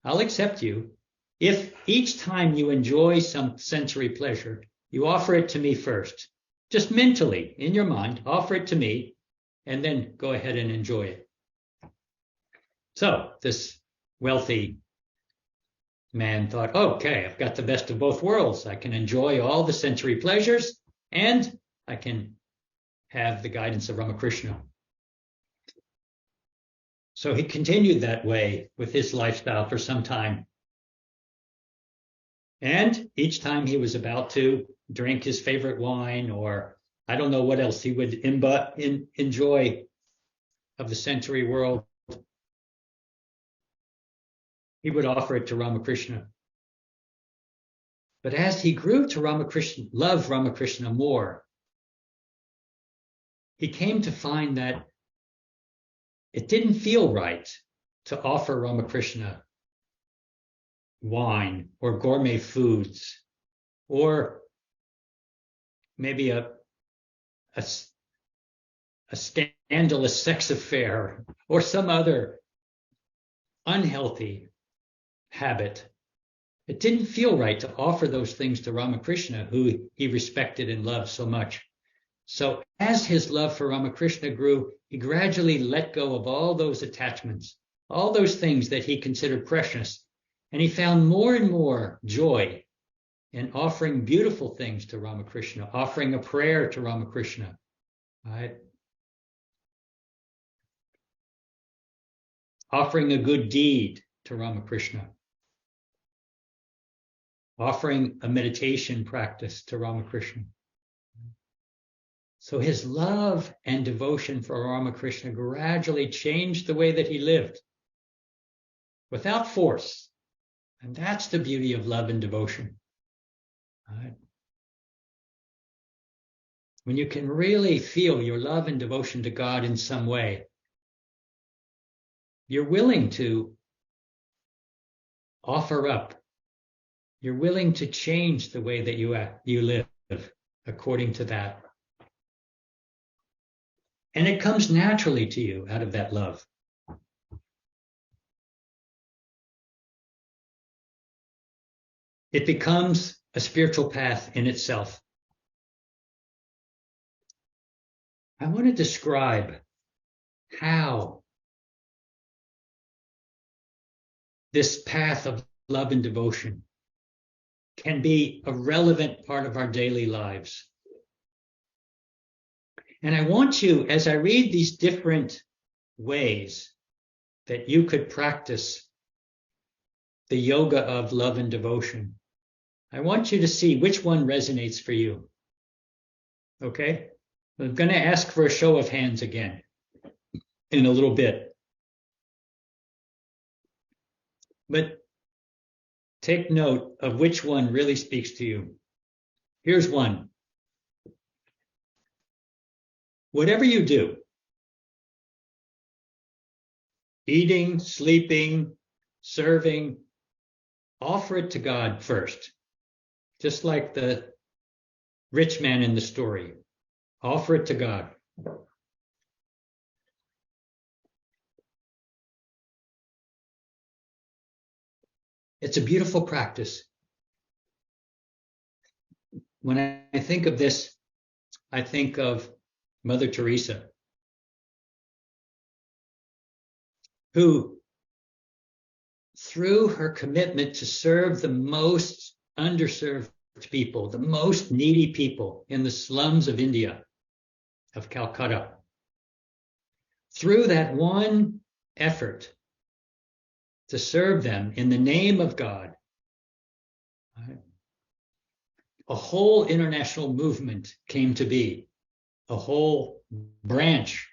I'll accept you if each time you enjoy some sensory pleasure, you offer it to me first. Just mentally, in your mind, offer it to me, and then go ahead and enjoy it. So this wealthy man thought, okay, I've got the best of both worlds. I can enjoy all the sensory pleasures, and I can have the guidance of Ramakrishna. So he continued that way with his lifestyle for some time. And each time he was about to drink his favorite wine, or I don't know what else he would enjoy of the sensory world, he would offer it to Ramakrishna. But as he grew to love Ramakrishna more, he came to find that it didn't feel right to offer Ramakrishna wine or gourmet foods, or maybe a scandalous sex affair, or some other unhealthy habit. It didn't feel right to offer those things to Ramakrishna, who he respected and loved so much. So as his love for Ramakrishna grew, he gradually let go of all those attachments, all those things that he considered precious. And he found more and more joy in offering beautiful things to Ramakrishna, offering a prayer to Ramakrishna, right? Offering a good deed to Ramakrishna, offering a meditation practice to Ramakrishna. So his love and devotion for Ramakrishna gradually changed the way that he lived without force. And that's the beauty of love and devotion. Right? When you can really feel your love and devotion to God in some way, you're willing to offer up. You're willing to change the way that you live according to that. And it comes naturally to you out of that love. It becomes a spiritual path in itself. I want to describe how this path of love and devotion can be a relevant part of our daily lives. And I want you, as I read these different ways that you could practice the yoga of love and devotion, I want you to see which one resonates for you. Okay? I'm going to ask for a show of hands again in a little bit. But take note of which one really speaks to you. Here's one. Whatever you do, eating, sleeping, serving, offer it to God first. Just like the rich man in the story. Offer it to God. It's a beautiful practice. When I think of this, I think of Mother Teresa, who, through her commitment to serve the most underserved people, the most needy people in the slums of India, of Calcutta. Through that one effort to serve them in the name of God, a whole international movement came to be, a whole branch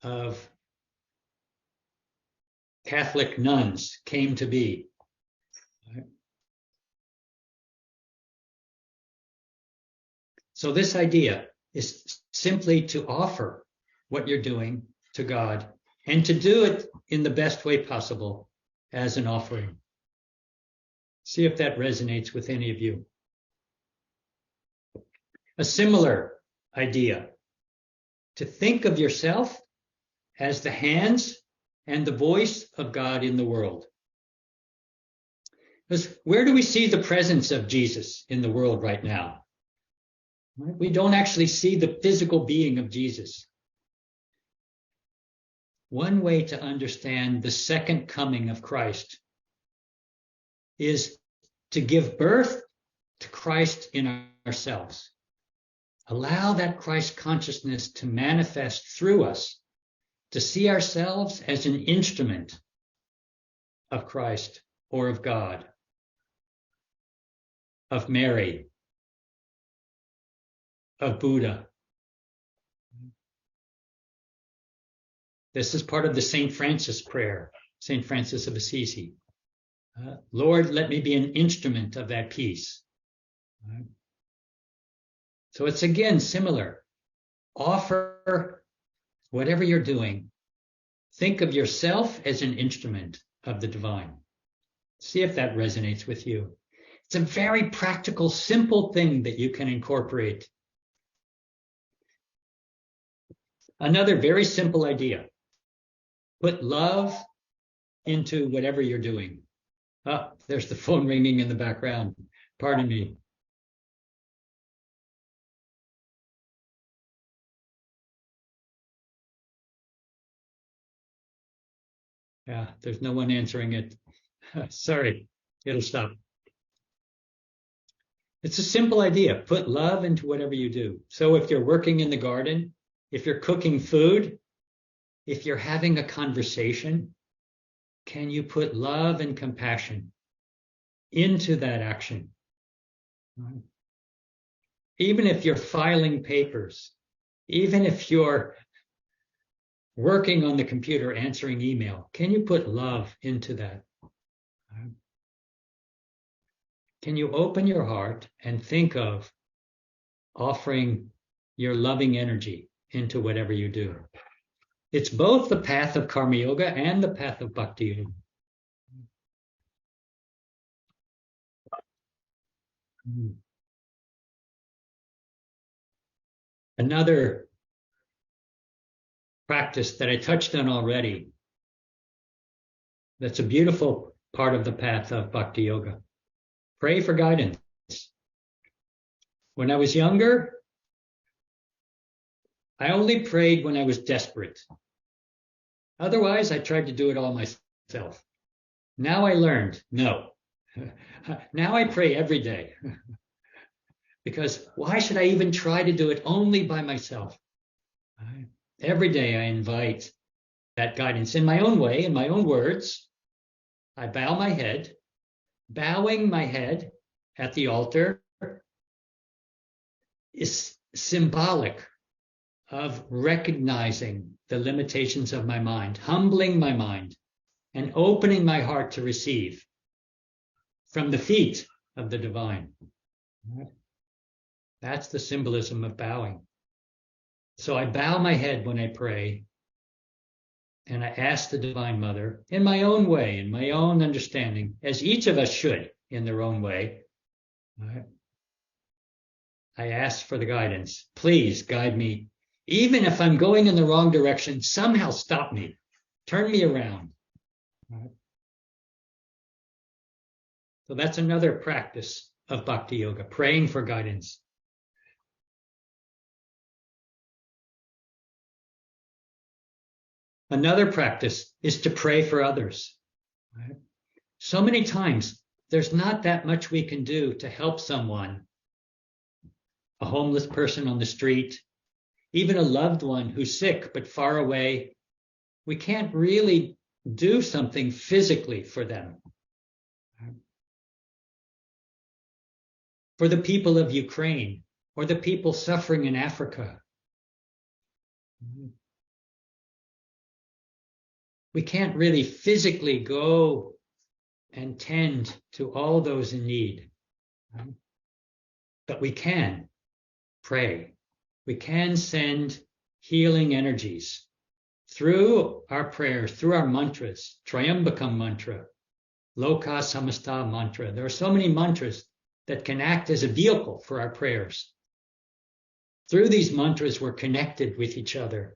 of Catholic nuns came to be. So this idea is simply to offer what you're doing to God and to do it in the best way possible as an offering. See if that resonates with any of you. A similar idea, to think of yourself as the hands and the voice of God in the world. Because where do we see the presence of Jesus in the world right now? We don't actually see the physical being of Jesus. One way to understand the second coming of Christ is to give birth to Christ in ourselves. Allow that Christ consciousness to manifest through us, to see ourselves as an instrument of Christ or of God, of Mary, of Buddha. This is part of the St. Francis prayer, St. Francis of Assisi. Lord, let me be an instrument of that peace. So it's again similar. Offer whatever you're doing. Think of yourself as an instrument of the divine. See if that resonates with you. It's a very practical, simple thing that you can incorporate. Another very simple idea. Put love into whatever you're doing. Ah, there's the phone ringing in the background. Pardon me. Yeah, there's no one answering it. Sorry, it'll stop. It's a simple idea. Put love into whatever you do. So if you're working in the garden, if you're cooking food, if you're having a conversation, can you put love and compassion into that action? Even if you're filing papers, even if you're working on the computer, answering email, can you put love into that? Can you open your heart and think of offering your loving energy into whatever you do? It's both the path of Karma Yoga and the path of Bhakti Yoga. Another practice that I touched on already, that's a beautiful part of the path of Bhakti Yoga. Pray for guidance. When I was younger, I only prayed when I was desperate. Otherwise, I tried to do it all myself. Now I learned, no. Now I pray every day. Because why should I even try to do it only by myself? Every day I invite that guidance in my own way, in my own words. I bow my head. Bowing my head at the altar is symbolic of recognizing the limitations of my mind, humbling my mind, and opening my heart to receive from the feet of the divine. That's the symbolism of bowing. So I bow my head when I pray, and I ask the Divine Mother, in my own way, in my own understanding, as each of us should in their own way, I ask for the guidance. Please guide me. Even if I'm going in the wrong direction, somehow stop me. Turn me around. So that's another practice of Bhakti Yoga, praying for guidance. Another practice is to pray for others. So many times there's not that much we can do to help someone, a homeless person on the street, even a loved one who's sick but far away. We can't really do something physically for them. For the people of Ukraine or the people suffering in Africa, we can't really physically go and tend to all those in need. But we can pray. We can send healing energies through our prayers, through our mantras, Trayambakam mantra, Loka Samasta mantra. There are so many mantras that can act as a vehicle for our prayers. Through these mantras, we're connected with each other,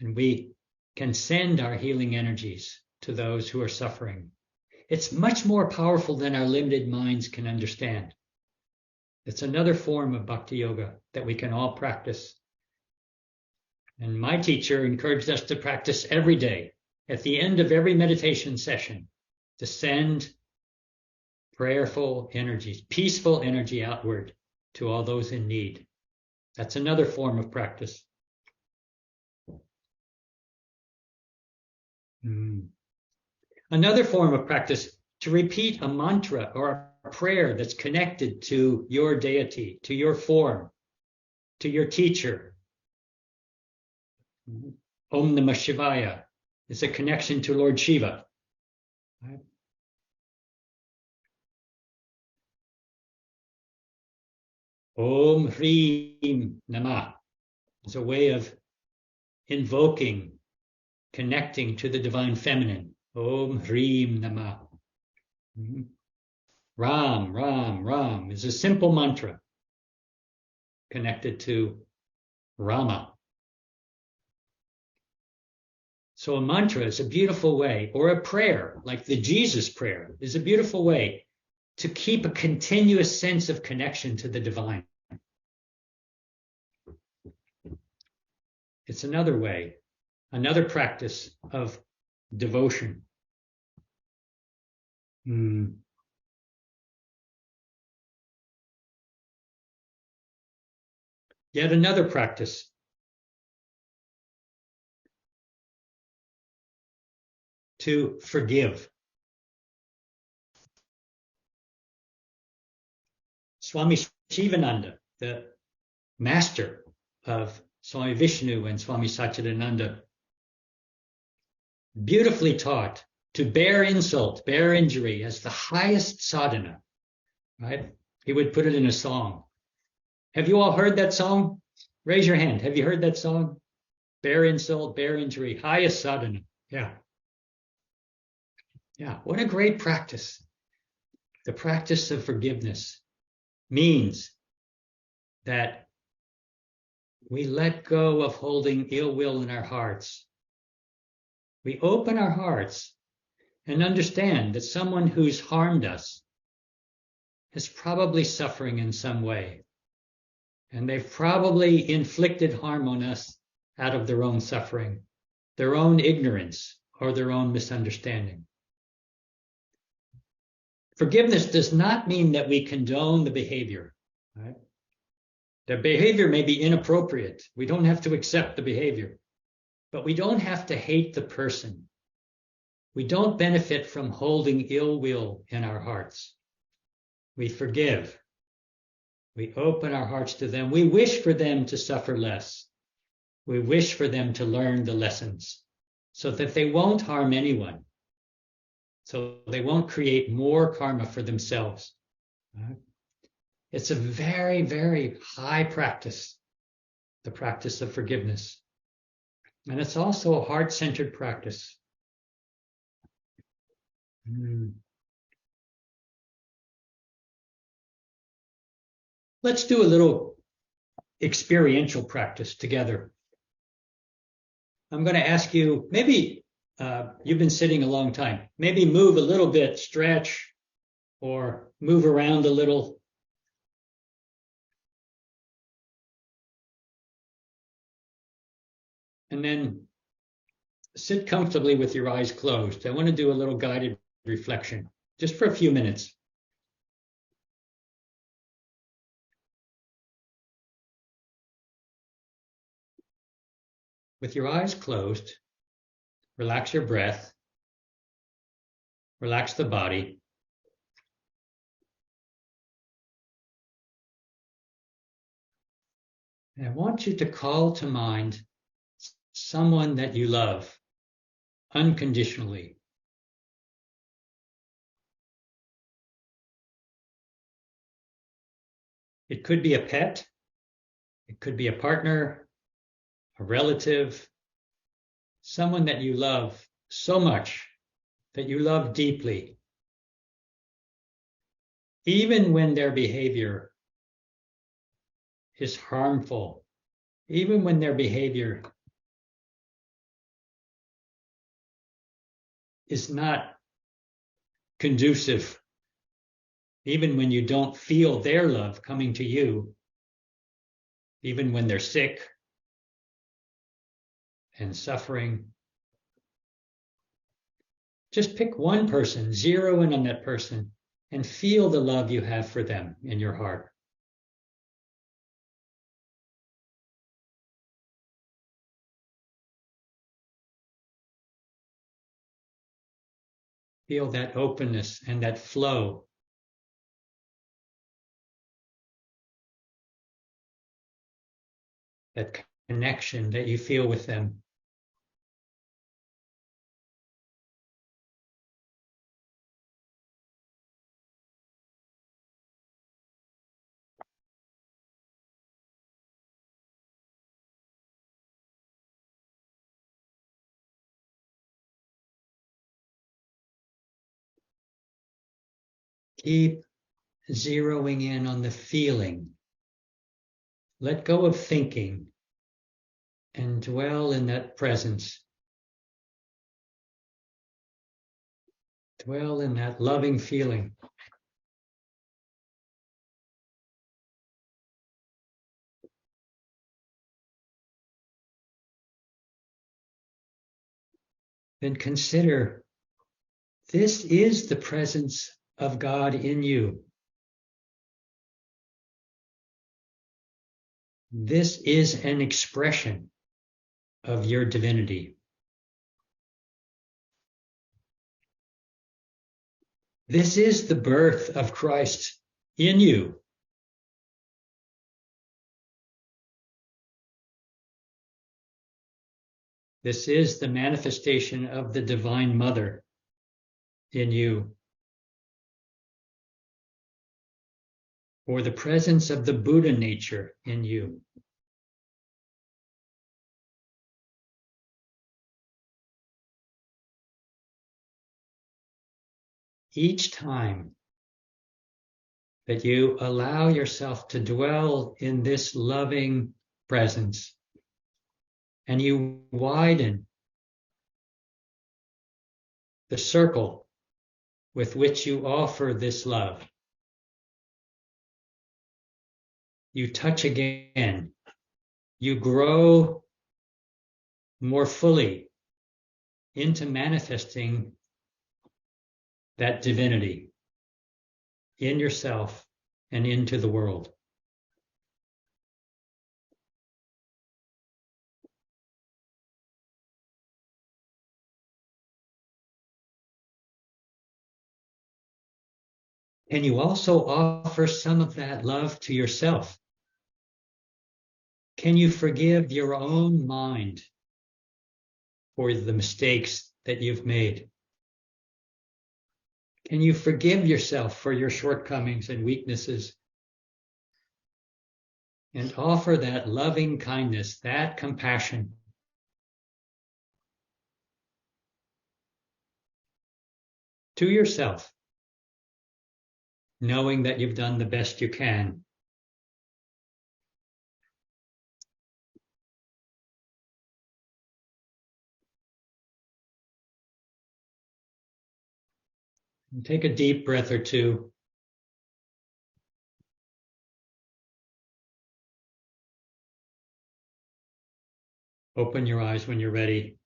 and we can send our healing energies to those who are suffering. It's much more powerful than our limited minds can understand. It's another form of bhakti yoga that we can all practice. And my teacher encouraged us to practice every day, at the end of every meditation session, to send prayerful energies, peaceful energy outward to all those in need. That's another form of practice. Another form of practice, to repeat a mantra or a prayer that's connected to your deity, to your form, to your teacher. Om Namah Shivaya is a connection to Lord Shiva. Om Hrim Namah is a way of invoking, connecting to the divine feminine. Om Hrim Namah. Ram, Ram, Ram is a simple mantra connected to Rama. So a mantra is a beautiful way, or a prayer, like the Jesus prayer, is a beautiful way to keep a continuous sense of connection to the divine. It's another way, another practice of devotion. Yet another practice. To forgive. Swami Sivananda, the master of Swami Vishnu and Swami Satchidananda, beautifully taught to bear insult, bear injury as the highest sadhana, right? He would put it in a song. Have you all heard that song? Raise your hand. Have you heard that song? Bear insult, bear injury, highest sadhana. Yeah. Yeah, what a great practice. The practice of forgiveness means that we let go of holding ill will in our hearts. We open our hearts and understand that someone who's harmed us is probably suffering in some way. And they've probably inflicted harm on us out of their own suffering, their own ignorance, or their own misunderstanding. Forgiveness does not mean that we condone the behavior. Right? The behavior may be inappropriate. We don't have to accept the behavior, but we don't have to hate the person. We don't benefit from holding ill will in our hearts. We forgive. We open our hearts to them. We wish for them to suffer less. We wish for them to learn the lessons so that they won't harm anyone. So they won't create more karma for themselves. It's a very, very high practice, the practice of forgiveness. And it's also a heart-centered practice. Let's do a little experiential practice together. I'm going to ask you, maybe you've been sitting a long time. Maybe move a little bit, stretch, or move around a little. And then sit comfortably with your eyes closed. I want to do a little guided reflection, just for a few minutes. with your eyes closed, relax your breath, relax the body. And I want you to call to mind someone that you love unconditionally. It could be a pet, it could be a partner, a relative, someone that you love so much, that you love deeply, even when their behavior is harmful, even when their behavior is not conducive, even when you don't feel their love coming to you, even when they're sick and suffering. Just pick one person, zero in on that person, and feel the love you have for them in your heart. Feel that openness and that flow. That connection that you feel with them. Keep zeroing in on the feeling. Let go of thinking and dwell in that presence. Dwell in that loving feeling. Then consider, this is the presence of God in you. This is an expression of your divinity. This is the birth of Christ in you. This is the manifestation of the Divine Mother in you, or the presence of the Buddha nature in you. Each time that you allow yourself to dwell in this loving presence, and you widen the circle with which you offer this love, you touch again, you grow more fully into manifesting that divinity in yourself and into the world. And you also offer some of that love to yourself. Can you forgive your own mind for the mistakes that you've made? Can you forgive yourself for your shortcomings and weaknesses? And offer that loving kindness, that compassion to yourself, knowing that you've done the best you can. And take a deep breath or two. Open your eyes when you're ready.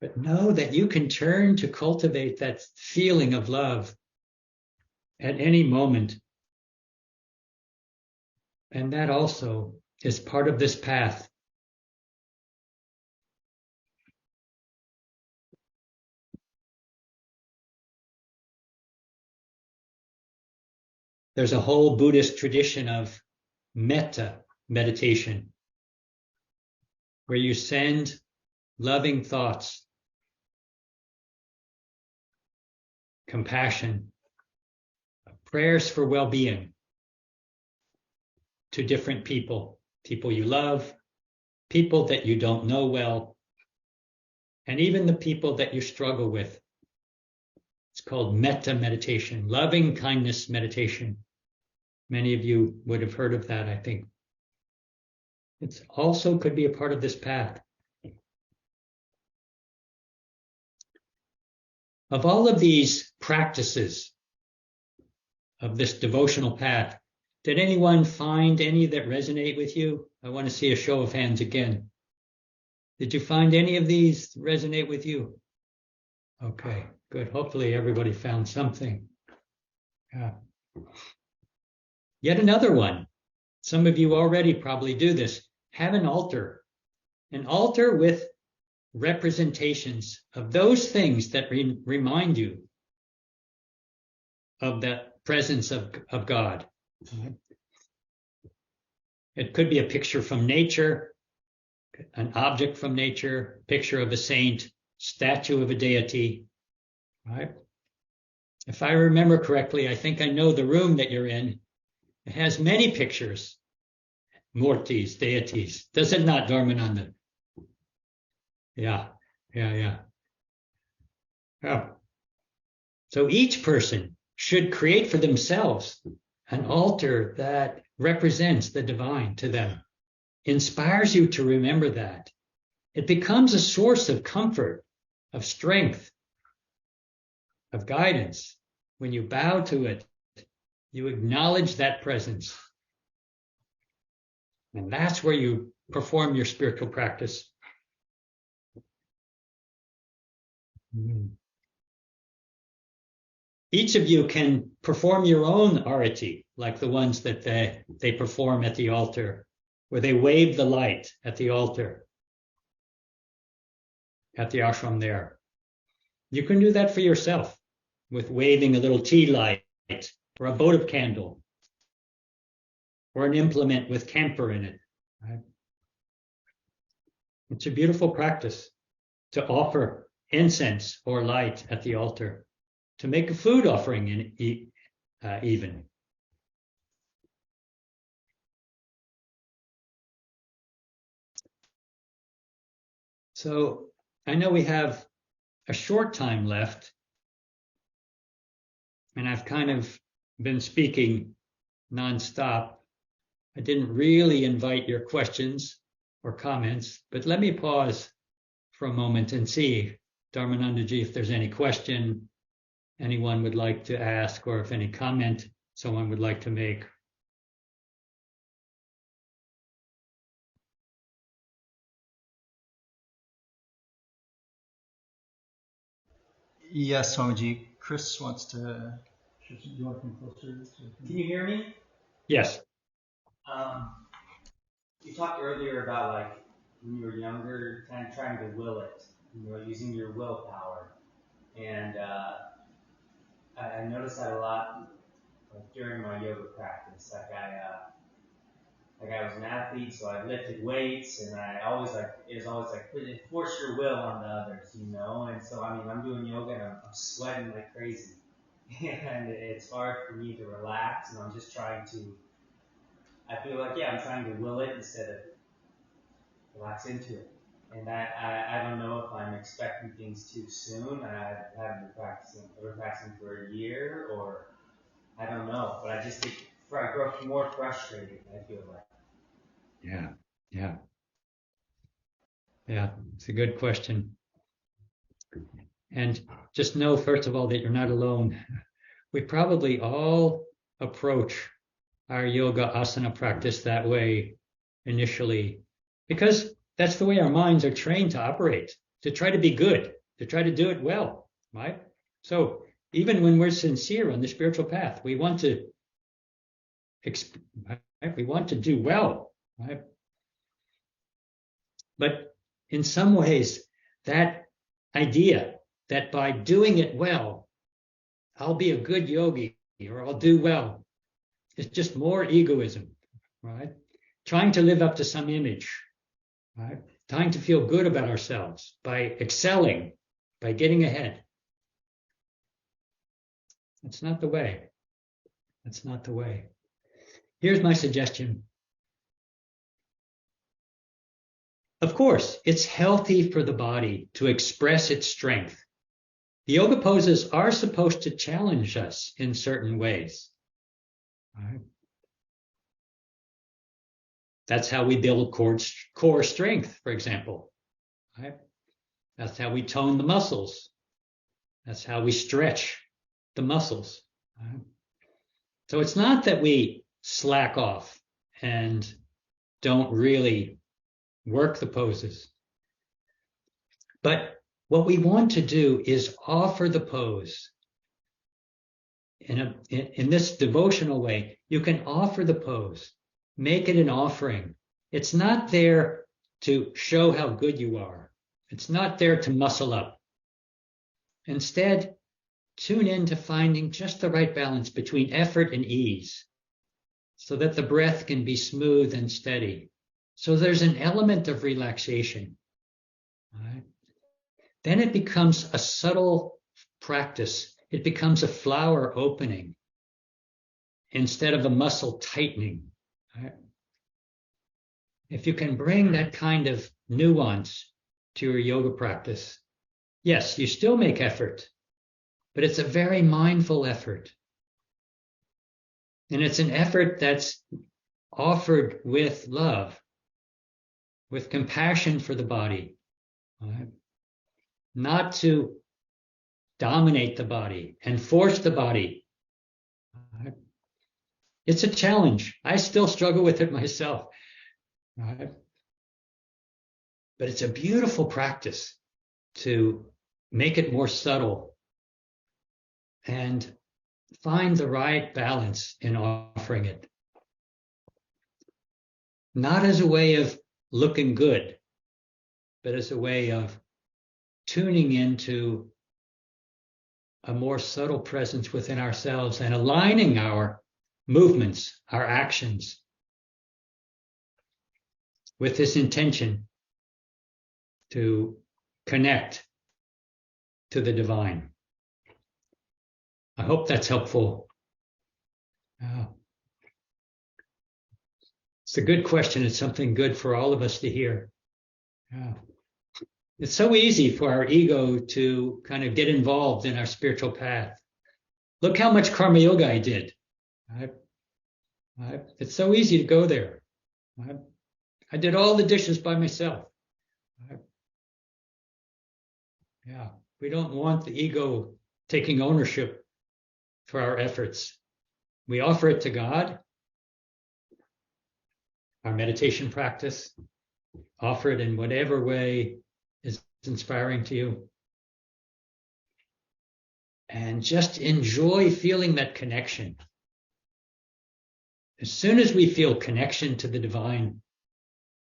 But know that you can turn to cultivate that feeling of love at any moment. And that also is part of this path. There's a whole Buddhist tradition of metta meditation, where you send loving thoughts, compassion, prayers for well-being to different people, people you love, people that you don't know well, and even the people that you struggle with. It's called metta meditation, loving kindness meditation. Many of you would have heard of that, I think. It also could be a part of this path. Of all of these practices of this devotional path, did anyone find any that resonate with you? I want to see a show of hands again. Did you find any of these resonate with you? Okay, good. Hopefully everybody found something. Yeah. Yet another one. Some of you already probably do this. Have an altar with representations of those things that remind you of the presence of God. It could be a picture from nature, an object from nature, picture of a saint, statue of a deity, right? If I remember correctly, I think I know the room that you're in. It has many pictures, murtis, deities. Does it not, Ramananda? Yeah. So each person should create for themselves an altar that represents the divine to them, inspires you to remember that. It becomes a source of comfort, of strength, of guidance. When you bow to it, you acknowledge that presence. And that's where you perform your spiritual practice. Each of you can perform your own arati, like the ones that they perform at the altar, where they wave the light at the altar, at the ashram there. You can do that for yourself with waving a little tea light or a votive candle or an implement with camphor in it. Right? It's a beautiful practice to offer incense or light at the altar, to make a food offering even. So I know we have a short time left, and I've kind of been speaking nonstop. I didn't really invite your questions or comments, but let me pause for a moment and see, Dharmanandaji, if there's any question anyone would like to ask, or if any comment someone would like to make. Yes, Swamiji. Chris wants to. Do you want to come closer? Can you hear me? Yes. You talked earlier about like when you were younger, kind of trying to will it, using your willpower, and I noticed that a lot like during my yoga practice. Like I was an athlete, so I lifted weights, and it was always like force your will on the others, And so I'm doing yoga and I'm sweating like crazy, and it's hard for me to relax, and I'm just trying to. I feel like I'm trying to will it instead of relax into it, and I don't know if I'm expecting things too soon. I haven't been practicing for a year, or I don't know, but I just think I grow more frustrated. I feel like. Yeah, it's a good question. And just know, first of all, that you're not alone. We probably all approach our yoga asana practice that way initially, because that's the way our minds are trained to operate, to try to be good, to try to do it well, right? So Even when we're sincere on the spiritual path, we want to do well, right? But in some ways, that idea that by doing it well, I'll be a good yogi or I'll do well, is just more egoism, right? Trying to live up to some image, right? Trying to feel good about ourselves by excelling, by getting ahead. That's not the way. That's not the way. Here's my suggestion. Of course, it's healthy for the body to express its strength. The yoga poses are supposed to challenge us in certain ways. Right? That's how we build core strength, for example. Right? That's how we tone the muscles. That's how we stretch the muscles. Right? So it's not that we slack off and don't really work the poses. But what we want to do is offer the pose. In this devotional way, you can offer the pose, make it an offering. It's not there to show how good you are. It's not there to muscle up. Instead, tune in to finding just the right balance between effort and ease so that the breath can be smooth and steady. So there's an element of relaxation. Right? Then it becomes a subtle practice. It becomes a flower opening instead of a muscle tightening. Right? If you can bring that kind of nuance to your yoga practice, yes, you still make effort, but it's a very mindful effort. And it's an effort that's offered with love, with compassion for the body, right? Not to dominate the body and force the body. Right? It's a challenge. I still struggle with it myself. Right? But it's a beautiful practice to make it more subtle and find the right balance in offering it. Not as a way of looking good, but as a way of tuning into a more subtle presence within ourselves and aligning our movements, our actions with this intention to connect to the divine. I hope that's helpful. It's a good question. It's something good for all of us to hear. It's so easy for our ego to kind of get involved in our spiritual path. Look how much karma yoga I did. It's so easy to go there. I did all the dishes by myself. Yeah, we don't want the ego taking ownership for our efforts. We offer it to God, our meditation practice, offer it in whatever way is inspiring to you. And just enjoy feeling that connection. As soon as we feel connection to the divine,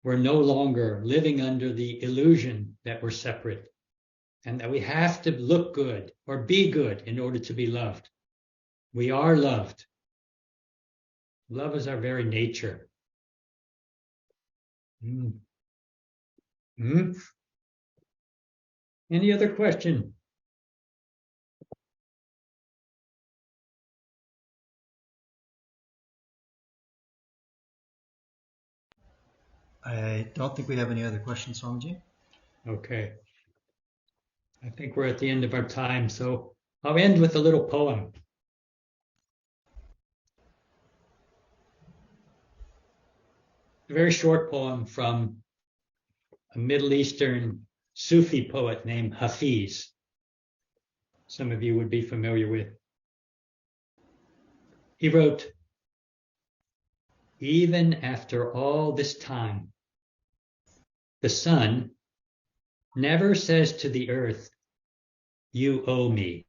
we're no longer living under the illusion that we're separate and that we have to look good or be good in order to be loved. We are loved. Love is our very nature. Any other question? I don't think we have any other questions, Swamiji. Okay. I think we're at the end of our time, so I'll end with a little poem. A very short poem from a Middle Eastern Sufi poet named Hafiz. Some of you would be familiar with. He wrote, "Even after all this time, the sun never says to the earth, 'You owe me.'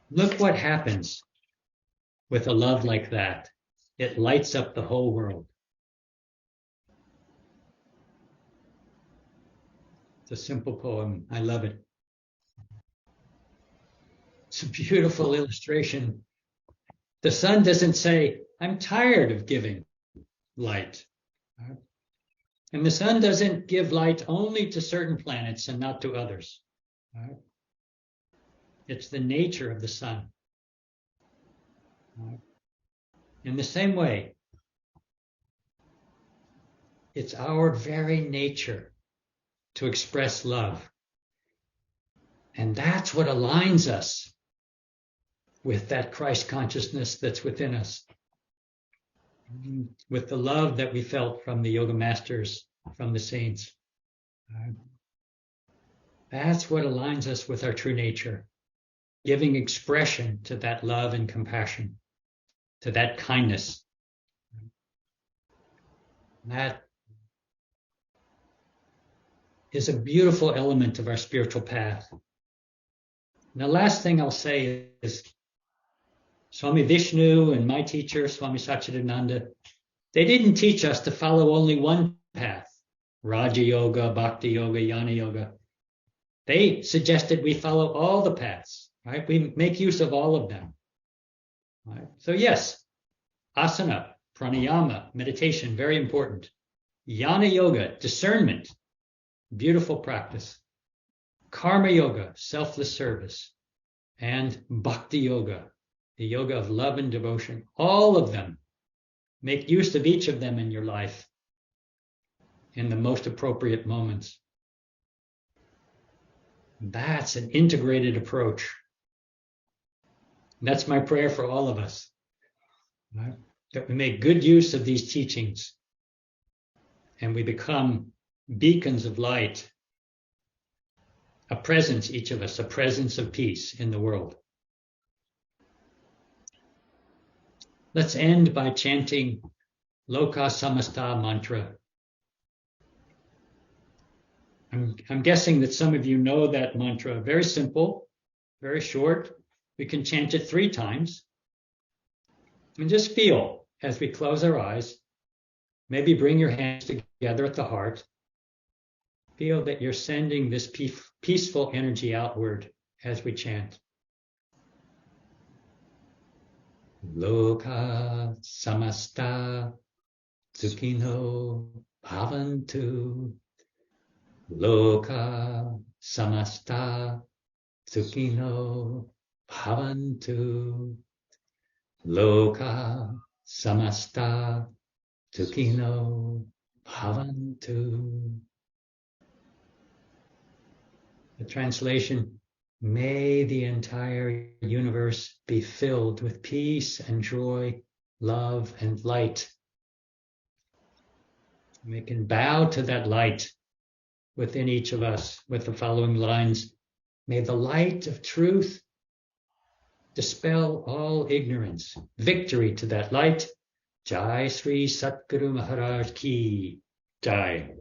Look what happens with a love like that. It lights up the whole world. It's a simple poem. I love it. It's a beautiful illustration. The sun doesn't say, I'm tired of giving light. And the sun doesn't give light only to certain planets and not to others. It's the nature of the sun. In the same way, it's our very nature to express love. And that's what aligns us with that Christ consciousness that's within us, with the love that we felt from the yoga masters, from the saints. That's what aligns us with our true nature, giving expression to that love and compassion, to that kindness. That is a beautiful element of our spiritual path. And the last thing I'll say is Swami Vishnu and my teacher, Swami Satchidananda, they didn't teach us to follow only one path, Raja Yoga, Bhakti Yoga, Jnana Yoga. They suggested we follow all the paths, right? We make use of all of them. Right? So yes, asana, pranayama, meditation, very important. Jnana Yoga, discernment, beautiful practice. Karma Yoga, selfless service. And Bhakti Yoga, the yoga of love and devotion. All of them. Make use of each of them in your life in the most appropriate moments. That's an integrated approach. That's my prayer for all of us. Right? That we make good use of these teachings and we become beacons of light, a presence, each of us, a presence of peace in the world. Let's end by chanting Loka Samasta mantra. I'm guessing that some of you know that mantra. Very simple, very short. We can chant it 3 times. And just feel as we close our eyes, maybe bring your hands together at the heart. Feel that you're sending this peaceful energy outward as we chant. Loka samasta sukhino bhavantu. Loka samasta sukhino bhavantu. Loka samasta sukhino bhavantu. The translation, may the entire universe be filled with peace and joy, love and light. We can bow to that light within each of us with the following lines. May the light of truth dispel all ignorance. Victory to that light. Jai Sri Satguru Maharaj Ki Jai.